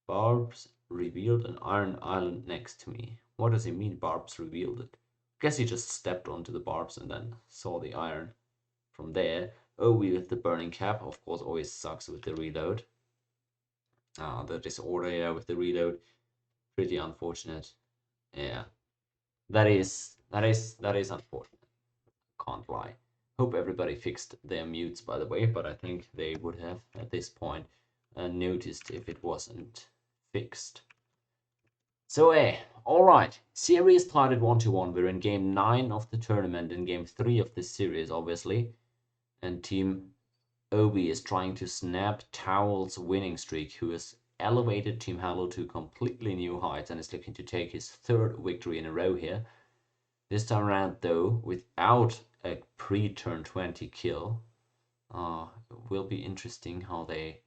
Barbs revealed an iron island next to me. What does he mean, Barbs revealed it? Guess he just stepped onto the barbs and then saw the iron from there. Obi with the burning cap, of course, always sucks with the reload. The disorder here with the reload, pretty unfortunate. Yeah, that is unfortunate. Can't lie. Hope everybody fixed their mutes, by the way, but I think they would have at this point noticed if it wasn't fixed. So, alright. Series tied at 1-1. We're in game 9 of the tournament and game 3 of this series, obviously. And Team Obi is trying to snap Towel's winning streak, who has elevated Team Halu to completely new heights and is looking to take his 3rd victory in a row here. This time around, though, without a pre-turn 20 kill. It will be interesting how they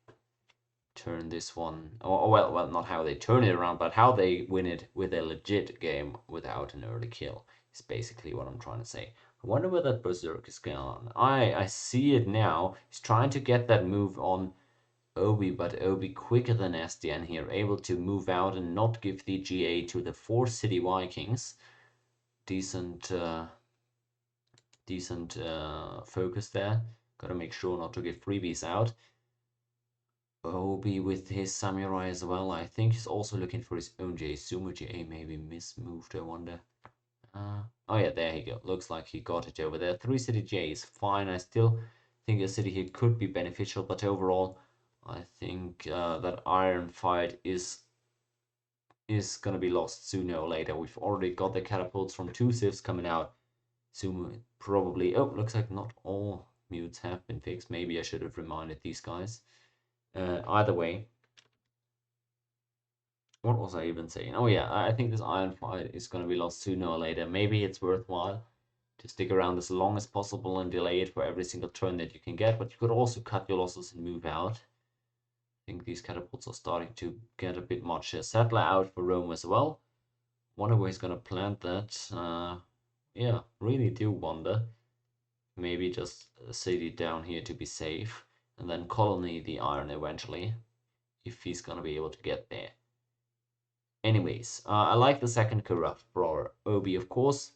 turn this one, or well, not how they turn it around, but how they win it with a legit game without an early kill, is basically what I'm trying to say. I wonder where that Berserk is going on. I see it now. He's trying to get that move on Obi, but Obi quicker than SDN here, able to move out and not give the GA to the 4 City Vikings. Decent focus there. Gotta make sure not to get freebies out. Obi with his samurai as well. I think he's also looking for his own GA. Sumo GA maybe mismoved, I wonder. Oh yeah, there you go. Looks like he got it over there. 3 City GA is fine. I still think a city here could be beneficial, but overall, I think that iron fight is gonna be lost sooner or later. We've already got the catapults from 2 civs coming out. Sumo probably. Oh, looks like not all mutes have been fixed. Maybe I should have reminded these guys. Either way, what was I even saying? Oh yeah, I think this iron fight is going to be lost sooner or later. Maybe it's worthwhile to stick around as long as possible and delay it for every single turn that you can get, but you could also cut your losses and move out. I think these catapults are starting to get a bit much. Settler out for Rome as well. Wonder where he's going to plant that. Yeah, really do wonder. Maybe just a city down here to be safe, and then colony the iron eventually, if he's gonna be able to get there. Anyways, I like the second corrupt brawler. Obi, of course,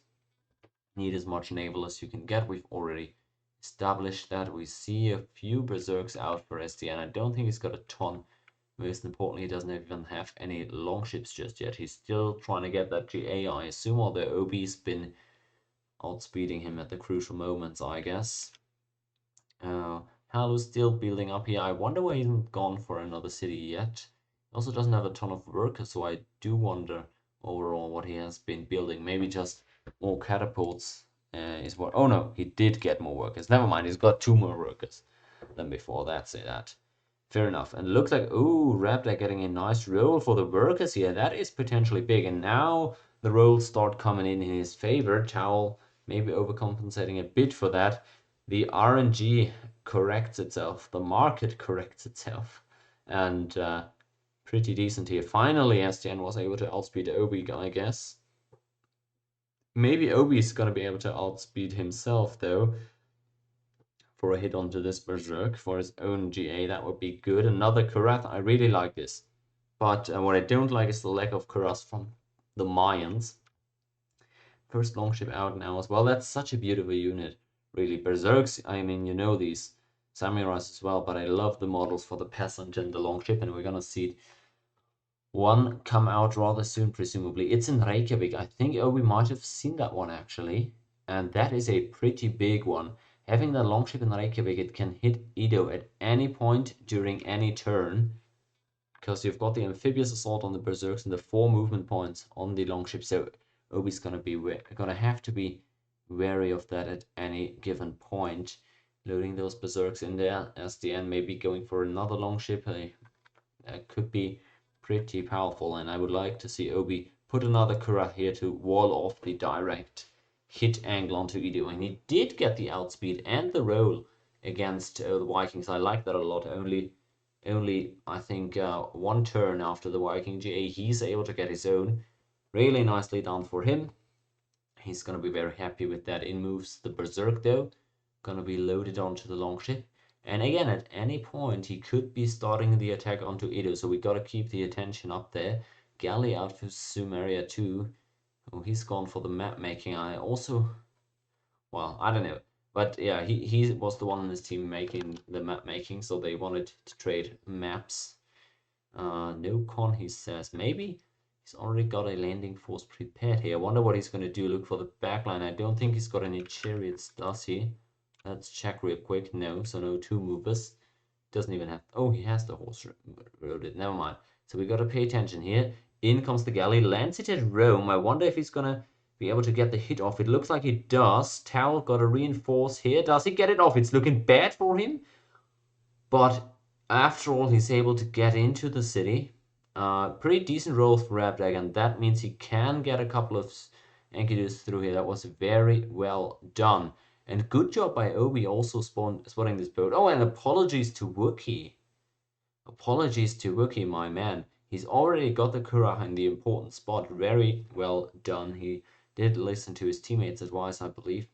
need as much naval as you can get. We've already established that. We see a few berserks out for SDN. I don't think he's got a ton. Most importantly, he doesn't even have any longships just yet. He's still trying to get that GA, I assume, although Obi's been outspeeding him at the crucial moments, I guess. Halu's still building up here. I wonder why he hasn't gone for another city yet. He also doesn't have a ton of workers, so I do wonder overall what he has been building. Maybe just more catapults is what... Oh no, he did get more workers. Never mind, he's got 2 more workers than before. That's it. Fair enough. And it looks like, ooh, Raptor getting a nice roll for the workers here. That is potentially big. And now the rolls start coming in his favor. Towel maybe overcompensating a bit for that. The RNG corrects itself. The market corrects itself. And pretty decent here. Finally, STN was able to outspeed Obi, I guess. Maybe Obi's going to be able to outspeed himself, though, for a hit onto this Berserk for his own GA. That would be good. Another Karath. I really like this. But what I don't like is the lack of Karath from the Mayans. First longship out now as well. That's such a beautiful unit. Really. Berserks, I mean, you know these samurais as well, but I love the models for the peasant and the longship, and we're gonna see one come out rather soon, presumably. It's in Reykjavik. I think, oh, we might have seen that one actually. And that is a pretty big one. Having the longship in Reykjavik, it can hit Edo at any point during any turn. Because you've got the amphibious assault on the berserks and the 4 movement points on the longship. So Obi's gonna have to be wary of that at any given point. Loading those berserks in there. SDN maybe going for another longship. Could be pretty powerful, and I would like to see Obi put another Karath here to wall off the direct hit angle onto Edo, and he did get the outspeed and the roll against the Vikings. I like that a lot. Only I think 1 turn after the Viking GA, he's able to get his own. Really nicely done for him. He's gonna be very happy with that. In moves the Berserk though, gonna be loaded onto the longship. And again, at any point, he could be starting the attack onto Edo, so we gotta keep the attention up there. Galley out for Sumeria too. Oh, he's gone for the map making. I also, well, I don't know. But yeah, he was the one in his team making the map making, so they wanted to trade maps. No con, he says. Maybe he's already got a landing force prepared here. I wonder what he's going to do. Look for the backline. I don't think he's got any chariots, does he? Let's check real quick. No, so no 2 movers. Doesn't even have... Oh, he has the horse loaded. Never mind. So we got to pay attention here. In comes the galley. Lands it at Rome. I wonder if he's going to be able to get the hit off. It looks like he does. Towel got to reinforce here. Does he get it off? It's looking bad for him. But after all, he's able to get into the city. Pretty decent roll for Rabdag, and that means he can get a couple of Enkidu's through here. That was very well done. And good job by Obi also spotting this boat. Oh, and apologies to Wookie. Apologies to Wookie, my man. He's already got the Kuraha in the important spot. Very well done. He did listen to his teammates' advice, I believe.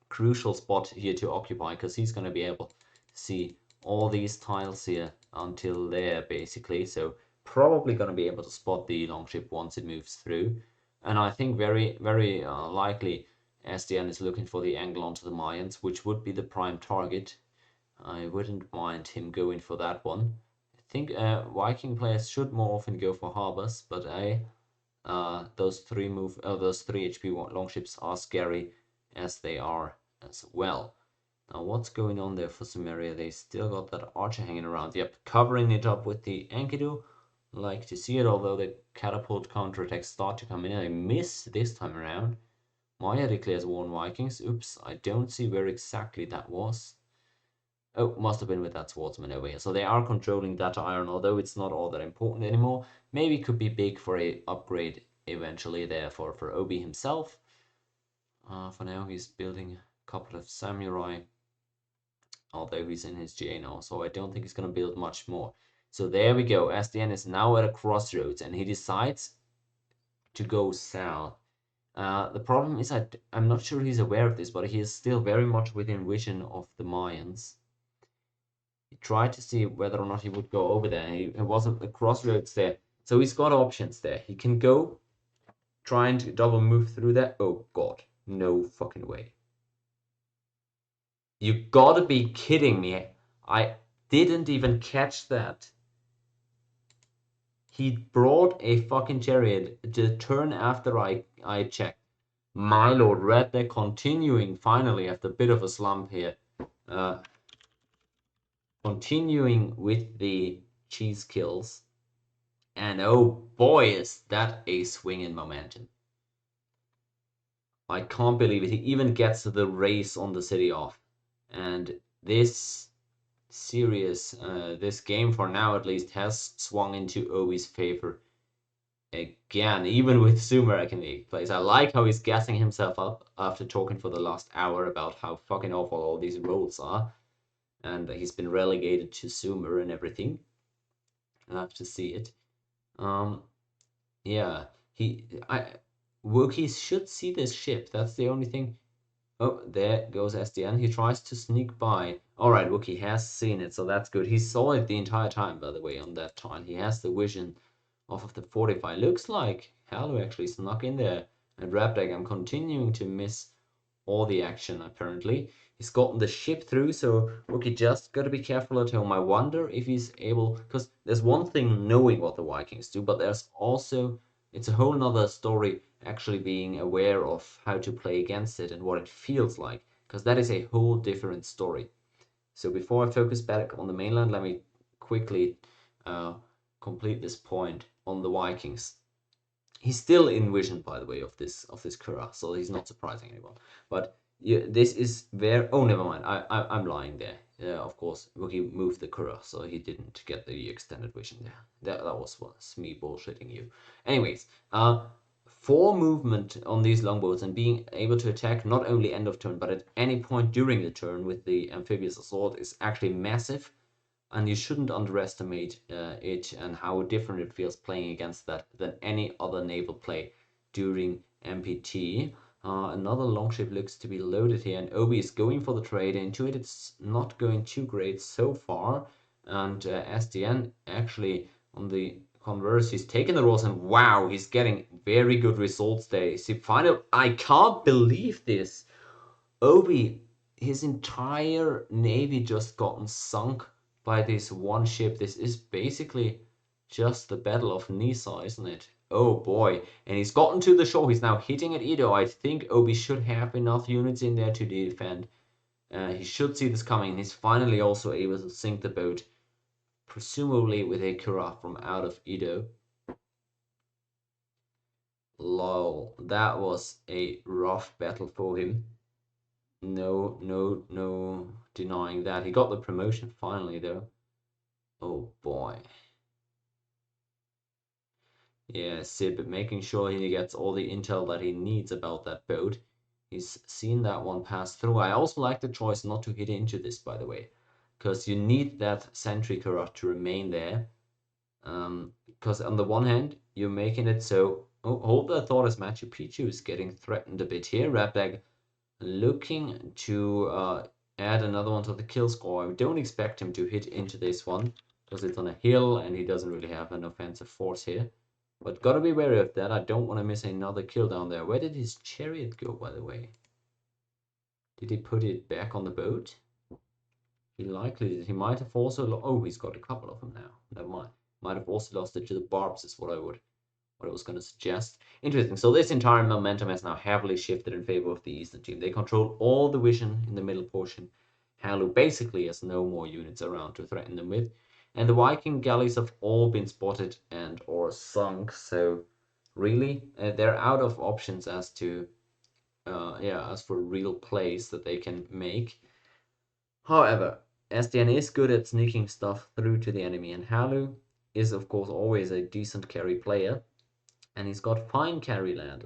Crucial spot here to occupy, because he's going to be able to see all these tiles here until there, basically. So probably going to be able to spot the longship once it moves through. And I think very likely SDN is looking for the angle onto the Mayans, which would be the prime target. I wouldn't mind him going for that one. I think Viking players should more often go for harbors, but those 3 HP longships are scary as they are as well. Now, what's going on there for Sumeria? They still got that archer hanging around. Yep, covering it up with the Enkidu. Like to see it, although the catapult counterattacks start to come in. I miss this time around. Maya declares war on Vikings. Oops, I don't see where exactly that was. Oh, must have been with that swordsman over here. So they are controlling that iron, although it's not all that important anymore. Maybe could be big for a upgrade eventually there for Obi himself. For now, he's building a couple of samurai, although he's in his GA now, so I don't think he's going to build much more. So there we go. SDN is now at a crossroads, and he decides to go south. The problem is I'm not sure he's aware of this, but he is still very much within vision of the Mayans. He tried to see whether or not he would go over there. He wasn't the crossroads there, so he's got options there. He can go trying to double move through that. Oh god, no fucking way. You gotta be kidding me. I didn't even catch that. He brought a fucking chariot the turn after I checked. My lord, Red Deck continuing finally after a bit of a slump here. Continuing with the cheese kills. And oh boy, is that a swing in momentum. I can't believe it. He even gets the race on the city off. And this game for now at least has swung into Obi's favor again, even with Sumer can take place. I like how he's gassing himself up after talking for the last hour about how fucking awful all these roads are. And he's been relegated to Sumer and everything. I have to see it. Um, yeah, Wookiees should see this ship. That's the only thing. Oh, there goes SDN. He tries to sneak by. All right, Wookie has seen it, so that's good. He saw it the entire time, by the way, on that tile. He has the vision off of the 45. Looks like Halu actually snuck in there. And Rapdag, I'm continuing to miss all the action, apparently. He's gotten the ship through, so Wookie just got to be careful at home. I wonder if he's able... Because there's one thing knowing what the Vikings do, but there's also... It's a whole nother story actually being aware of how to play against it and what it feels like, because that is a whole different story. So before I focus back on the mainland, let me quickly complete this point on the Vikings. He's still in vision, by the way, of this Kura, so he's not surprising anyone. But yeah, this is where... Oh, never mind. I'm lying there. Of course, Wookie moved the Kura, so he didn't get the extended vision there. That was me bullshitting you. Anyways, 4 movement on these longboats and being able to attack not only end of turn, but at any point during the turn with the amphibious assault is actually massive. And you shouldn't underestimate it and how different it feels playing against that than any other naval play during MPT. Another longship looks to be loaded here, and Obi is going for the trade into it. It's not going too great so far, and SDN actually on the converse, he's taking the rolls, and wow, he's getting very good results there. See, final, I can't believe this. Obi, his entire navy just gotten sunk by this one ship. This is basically just the Battle of Nisa, isn't it? Oh boy. And he's gotten to the shore. He's now hitting at Edo. I think Obi should have enough units in there to defend. He should see this coming. He's finally also able to sink the boat, presumably with a Kura from out of Edo. Lol, that was a rough battle for him. No denying that. He got the promotion finally, though. Oh boy. Yeah, Sib making sure he gets all the intel that he needs about that boat. He's seen that one pass through. I also like the choice not to hit into this, by the way, because you need that sentry turret to remain there. Because on the one hand, you're making it so... Oh, hold that thought as Machu Picchu is getting threatened a bit here. Rapdag looking to add another one to the kill score. I don't expect him to hit into this one because it's on a hill and he doesn't really have an offensive force here. But gotta be wary of that. I don't want to miss another kill down there. Where did his chariot go, by the way? Did he put it back on the boat? He likely did. He might have also... Oh, he's got a couple of them now. Never mind. Might have also lost it to the barbs is what I was going to suggest. Interesting. So this entire momentum has now heavily shifted in favor of the Eastern team. They control all the vision in the middle portion. Halu basically has no more units around to threaten them with. And the Viking galleys have all been spotted and or sunk. So really, they're out of options as to, as for real plays that they can make. However, SDN is good at sneaking stuff through to the enemy, and Halu is of course always a decent carry player. And he's got fine carry land,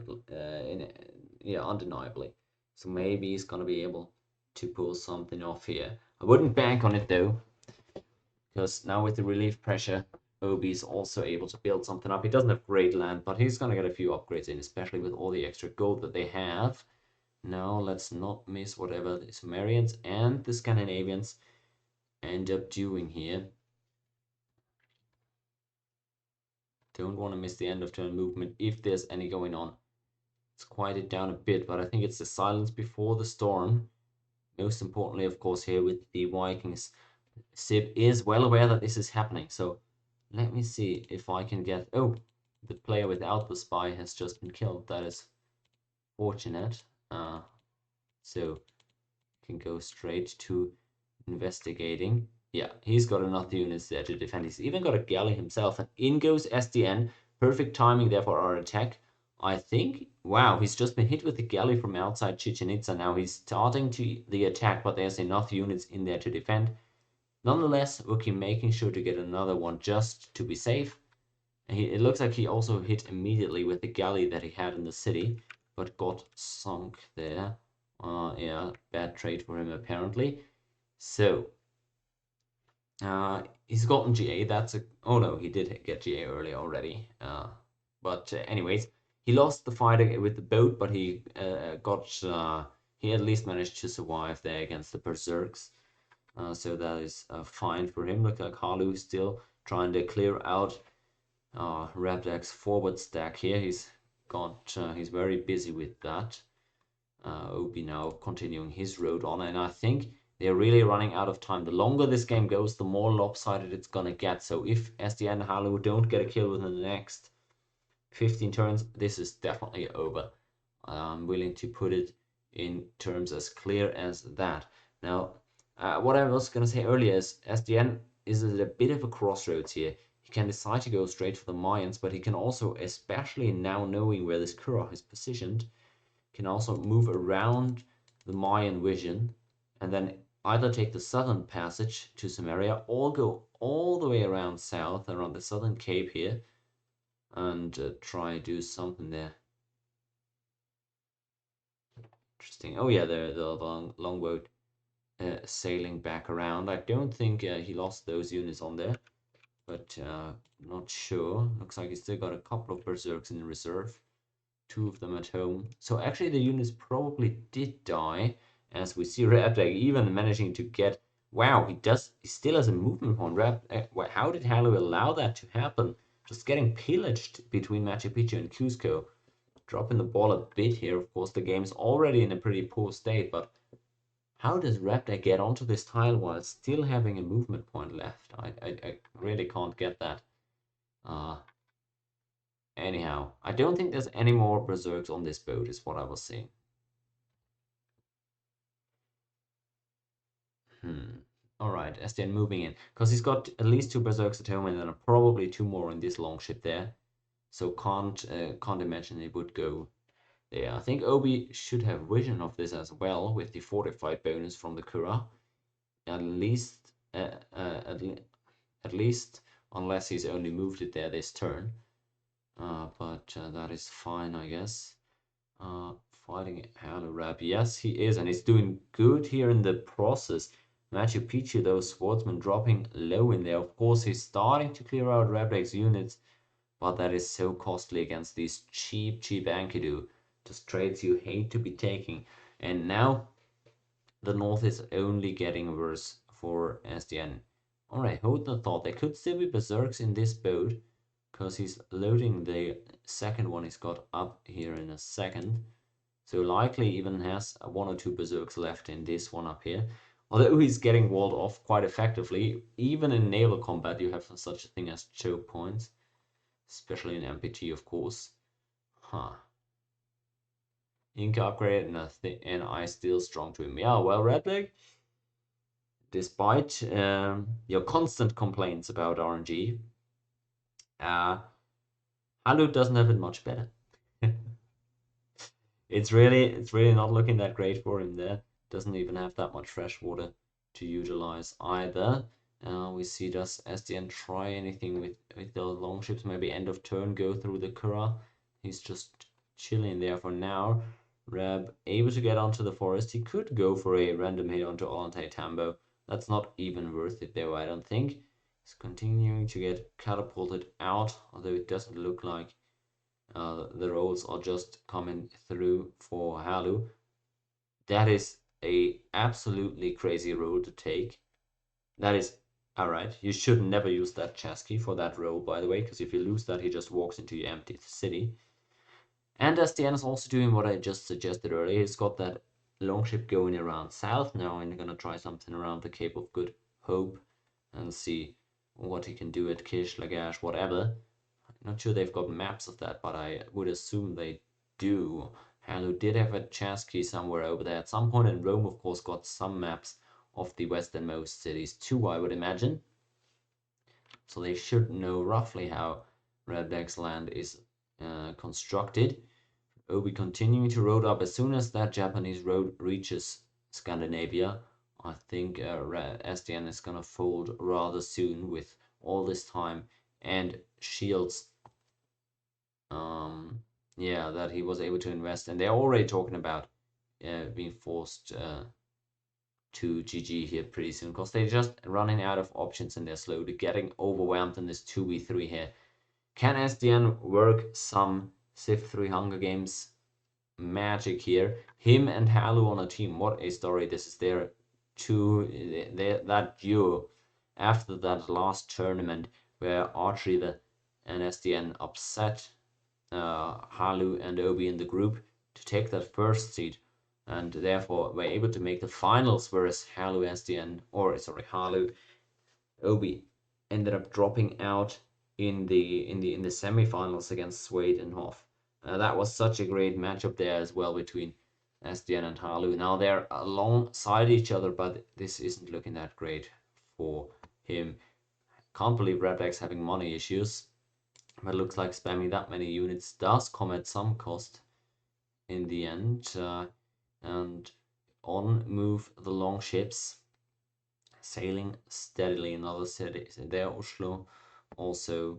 undeniably. So maybe he's gonna be able to pull something off here. I wouldn't bank on it though, because now with the relief pressure, Obi's also able to build something up. He doesn't have great land, but he's gonna get a few upgrades in, especially with all the extra gold that they have. Now let's not miss whatever the Sumerians and the Scandinavians end up doing here. Don't want to miss the end of turn movement if there's any going on. Let's quiet it down a bit, but I think it's the silence before the storm. Most importantly, of course, here with the Vikings. Sib is well aware that this is happening, so let me see if I can get... Oh, the player without the spy has just been killed. That is fortunate. So can go straight to investigating. Yeah, he's got enough units there to defend. He's even got a galley himself. And in goes SDN. Perfect timing there for our attack. I think, wow, he's just been hit with the galley from outside Chichen Itza. Now he's starting to the attack, but there's enough units in there to defend. Nonetheless, Wookie making sure to get another one just to be safe. And it looks like he also hit immediately with the galley that he had in the city, but got sunk there. Yeah, bad trade for him apparently. So, he's gotten GA. That's a. Oh no, he did get GA early already. But anyways, he lost the fight with the boat, but he got. He at least managed to survive there against the Berserks. So that is fine for him. Look like Halu still trying to clear out Rabdak's forward stack here. He's very busy with that. Obi now continuing his road on, and I think they're really running out of time. The longer this game goes, the more lopsided it's gonna get. So if SDN and Halu don't get a kill within the next 15 turns, this is definitely over. I'm willing to put it in terms as clear as that. Now, what I was gonna say earlier is SDN is at a bit of a crossroads here. He can decide to go straight for the Mayans, but he can also, especially now knowing where this Kura is positioned, can also move around the Mayan vision and then either take the southern passage to Samaria or go all the way around south, around the southern cape here, and try do something there. Interesting. Oh yeah, the longboat sailing back around. I don't think he lost those units on there, but not sure. Looks like he's still got a couple of berserks in reserve. Two of them at home. So actually the units probably did die, as we see Rabdag even managing to get. Wow, he still has a movement point. How did Halu allow that to happen? Just getting pillaged between Machu Picchu and Cusco. Dropping the ball a bit here. Of course, the game's already in a pretty poor state, but how does Raptor get onto this tile while still having a movement point left? I really can't get that. Uh, Anyhow, I don't think there's any more berserks on this boat, is what I was saying. Alright, SDN moving in. Because he's got at least two berserks at home and then probably two more in this longship there. So can't imagine it would go there. I think Obi should have vision of this as well with the fortified bonus from the Kura. At least, at least, unless he's only moved it there this turn. But that is fine, I guess. Fighting Halu. Yes, he is, and he's doing good here in the process. Machu Picchu, those swordsmen dropping low in there. Of course, he's starting to clear out Rabdak's units, but that is so costly against these cheap Enkidu. Just trades you hate to be taking. And now the north is only getting worse for SDN. Alright, hold the thought. There could still be berserks in this boat, because he's loading the second one he's got up here in a second. So likely even has one or two berserks left in this one up here. Although he's getting walled off quite effectively. Even in naval combat you have such a thing as choke points. Especially in MPT, of course. Huh. Inca upgrade and I still strong to him. Yeah, well, Redleg, despite your constant complaints about RNG, Halu doesn't have it much better. It's really not looking that great for him there. Doesn't even have that much fresh water to utilize either. We see does SDN try anything with the longships? Maybe end of turn go through the Kura. He's just chilling there for now. Reb able to get onto the forest. He could go for a random hit onto Ollantay Tambo. That's not even worth it though, I don't think. He's continuing to get catapulted out, although it doesn't look like the rolls are just coming through for Halu. That is a absolutely crazy roll to take. That is alright. You should never use that chess key for that roll, by the way, because if you lose that, he just walks into your empty city. And SDN is also doing what I just suggested earlier. He's got that longship going around south now, and gonna try something around the Cape of Good Hope and see what he can do at Kish, Lagash, whatever. Not sure they've got maps of that, but I would assume they do. Halu did have a chess key somewhere over there. At some point in Rome, of course, got some maps of the westernmost cities too, I would imagine. So they should know roughly how Rebek's land is constructed. Obi continuing to road up as soon as that Japanese road reaches Scandinavia. I think SDN is gonna fold rather soon with all this time and shields. Yeah, that he was able to invest, and they're already talking about being forced to GG here pretty soon because they're just running out of options and they're slowly getting overwhelmed in this 2v3 here. Can SDN work some Civ 3 Hunger Games magic here? Him and Halu on a team. What a story this is. Their that duo after that last tournament where Archery and SDN upset Halu and Obi in the group to take that first seed, and therefore were able to make the finals, whereas Halu Obi ended up dropping out in the semifinals against Swade and Hoff. That was such a great matchup there as well between SDN and Halu. Now they're alongside each other, but this isn't looking that great for him. Can't believe Redback's having money issues, but it looks like spamming that many units does come at some cost in the end. And on move the long ships, sailing steadily in other cities. There, Oslo, also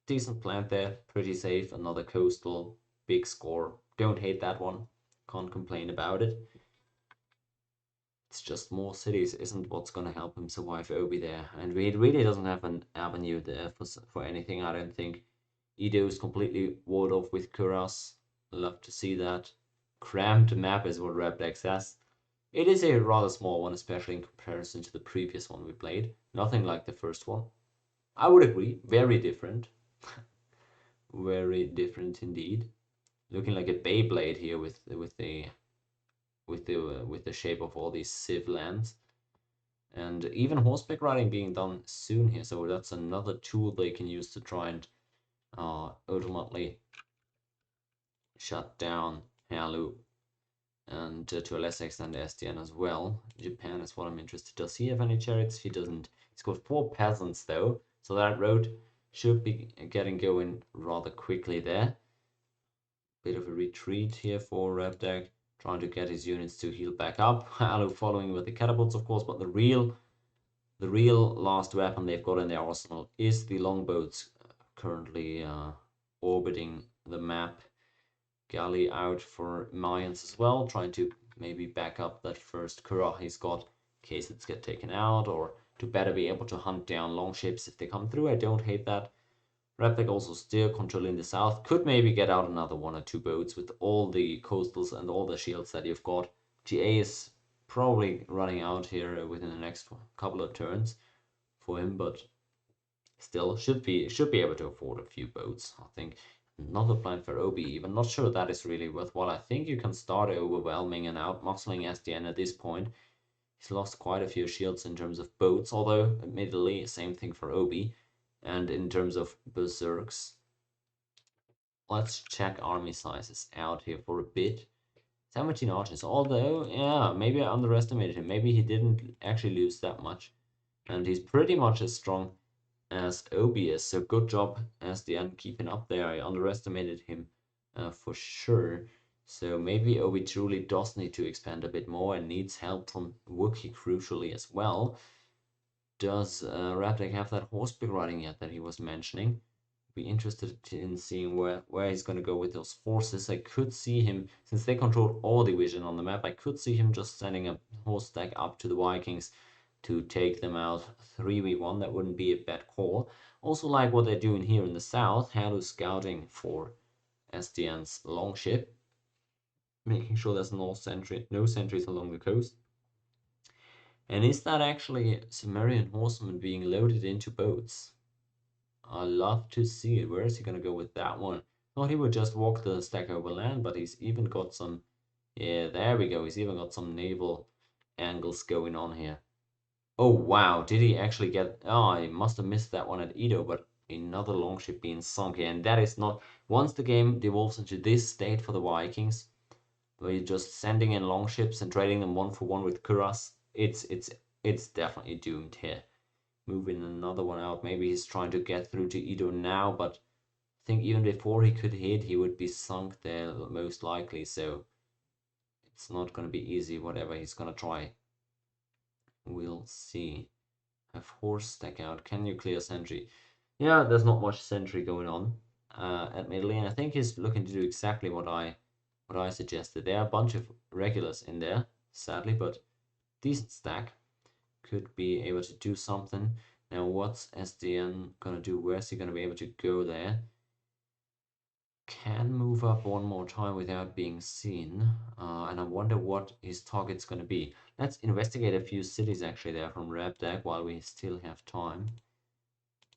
decent plant there, pretty safe. Another coastal, big score. Don't hate that one. Can't complain about it. It's just more cities isn't what's going to help him survive Obi there. And he really doesn't have an avenue there for anything, I don't think. Edo is completely walled off with Kuras. Love to see that. Cramped map is what Repdex says. It is a rather small one, especially in comparison to the previous one we played. Nothing like the first one. I would agree. Very different. Very different indeed. Looking like a Beyblade here with the shape of all these civ lands. And even horseback riding being done soon here, so that's another tool they can use to try and ultimately shut down Halu and to a lesser extent SDN as well. Japan is what I'm interested. Does he have any chariots? He doesn't. He's got 4 peasants though, so that road should be getting going rather quickly there. Bit of a retreat here for Repdeck, trying to get his units to heal back up. Halu following with the catapults, of course, but the real last weapon they've got in their arsenal is the longboats currently orbiting the map. Galley out for Mayans as well, trying to maybe back up that first Kura he's got in case it's get taken out, or to better be able to hunt down longships if they come through. I don't hate that. Replik also still controlling the south. Could maybe get out another 1 or 2 boats with all the coastals and all the shields that you've got. GA is probably running out here within the next couple of turns for him, but still should be able to afford a few boats. I think another plan for Obi, even not sure that is really worthwhile. I think you can start overwhelming and outmuscling SDN at this point. He's lost quite a few shields in terms of boats, although admittedly same thing for Obi. And in terms of berserks, let's check army sizes out here for a bit. 17 archers, although, yeah, maybe I underestimated him. Maybe he didn't actually lose that much. And he's pretty much as strong as Obi is, so good job SDN keeping up there. I underestimated him for sure. So maybe Obi truly does need to expand a bit more and needs help from Wookiee crucially as well. Does Raptek have that horseback riding yet that he was mentioning? Be interested in seeing where he's going to go with those forces. I could see him, since they control all division on the map, I could see him just sending a horse stack up to the Vikings to take them out 3v1. That wouldn't be a bad call. Also like what they're doing here in the south, Halu scouting for SDN's longship, making sure there's no sentries along the coast. And is that actually Sumerian horsemen being loaded into boats? I love to see it. Where is he going to go with that one? Thought he would just walk the stack over land, but he's even got some... Yeah, there we go. He's even got some naval angles going on here. Oh, wow. Did he actually get... Oh, he must have missed that one at Edo, but another longship being sunk here. And that is not... Once the game devolves into this state for the Vikings, where you're just sending in long ships and trading them one for one with Kuras, it's definitely doomed here. Moving another one out, maybe he's trying to get through to Edo now, but I think even before he could hit, he would be sunk there most likely, so it's not going to be easy, whatever he's going to try. We'll see. Have horse stack out. Can you clear sentry? Yeah, there's not much sentry going on at mid lane. I think he's looking to do exactly what I suggested. There are a bunch of regulars in there, sadly, but decent stack. Could be able to do something. Now, what's SDN gonna do? Where's he gonna be able to go there? Can move up one more time without being seen. And I wonder what his target's gonna be. Let's investigate a few cities actually there from Rabdag while we still have time.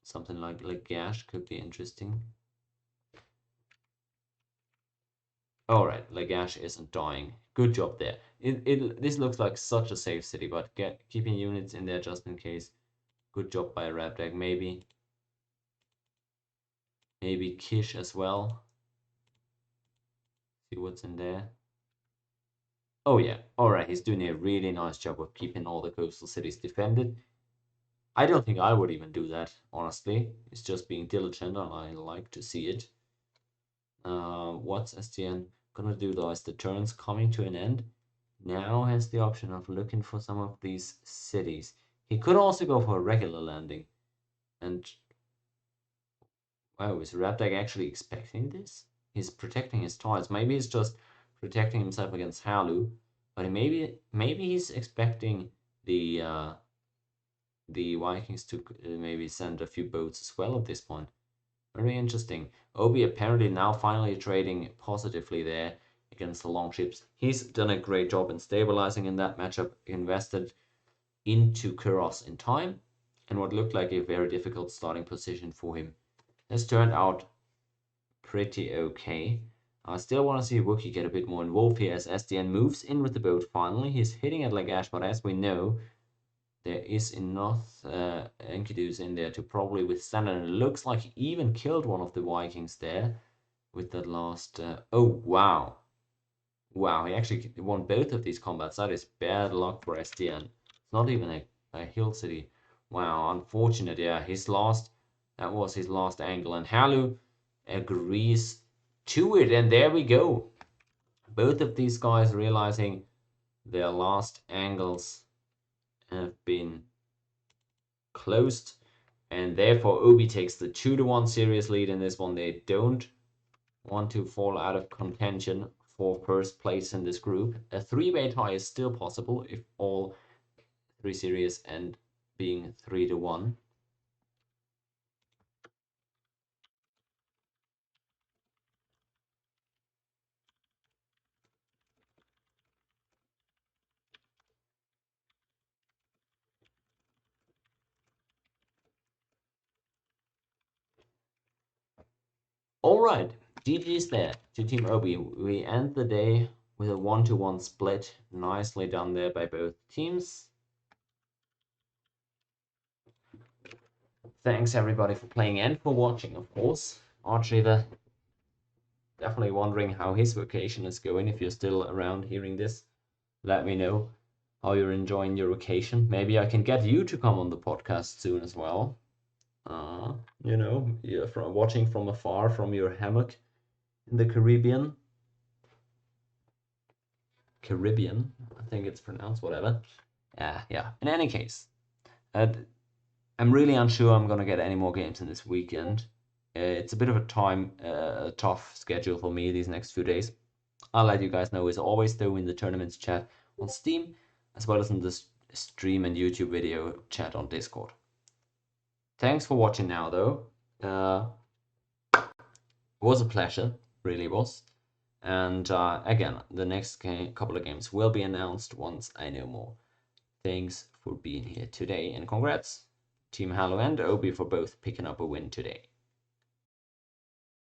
Something like Lagash could be interesting. Alright, Lagash isn't dying. Good job there. This looks like such a safe city, but keeping units in there just in case. Good job by Rabdag. Maybe Kish as well. See what's in there. Oh yeah, alright, he's doing a really nice job of keeping all the coastal cities defended. I don't think I would even do that, honestly. It's just being diligent and I like to see it. What's STN gonna do though? As the turn's coming to an end, now has the option of looking for some of these cities. He could also go for a regular landing. And wow, is Rabdag actually expecting this? He's protecting his tiles. Maybe he's just protecting himself against Halu, but maybe he's expecting the Vikings to maybe send a few boats as well at this point. Very interesting. Obi apparently now finally trading positively there against the long ships. He's done a great job in stabilizing in that matchup, invested into Kuros in time, and what looked like a very difficult starting position for him has turned out pretty okay. I still want to see Wookie get a bit more involved here as SDN moves in with the boat finally. He's hitting at Lagash, but as we know, there is enough Enkidu's in there to probably withstand it. And it looks like he even killed one of the Vikings there with that last... oh, wow. Wow, he actually won both of these combats. That is bad luck for SDN. It's not even a hill city. Wow, unfortunate. Yeah, that was his last angle. And Halu agrees to it. And there we go. Both of these guys realizing their last angles have been closed, and therefore Obi takes the 2-1 series lead in this one. They don't want to fall out of contention for first place in this group. A 3-way tie is still possible if all 3 series end being 3-1. Alright, GG's there to Team Obi. We end the day with a 1-1 split. Nicely done there by both teams. Thanks everybody for playing and for watching, of course. Archiever, definitely wondering how his vacation is going. If you're still around hearing this, let me know how you're enjoying your vacation. Maybe I can get you to come on the podcast soon as well. You're watching from afar from your hammock in the Caribbean. I think it's pronounced, whatever. Yeah. In any case, I'm really unsure I'm gonna get any more games in this weekend. It's a bit of a tough schedule for me these next few days. I'll let you guys know as always though in the tournaments chat on Steam, as well as in the stream and YouTube video chat on Discord. Thanks for watching now though. It was a pleasure, really was. And again, the next couple of games will be announced once I know more. Thanks for being here today, and congrats, Team Halu and Obi, for both picking up a win today.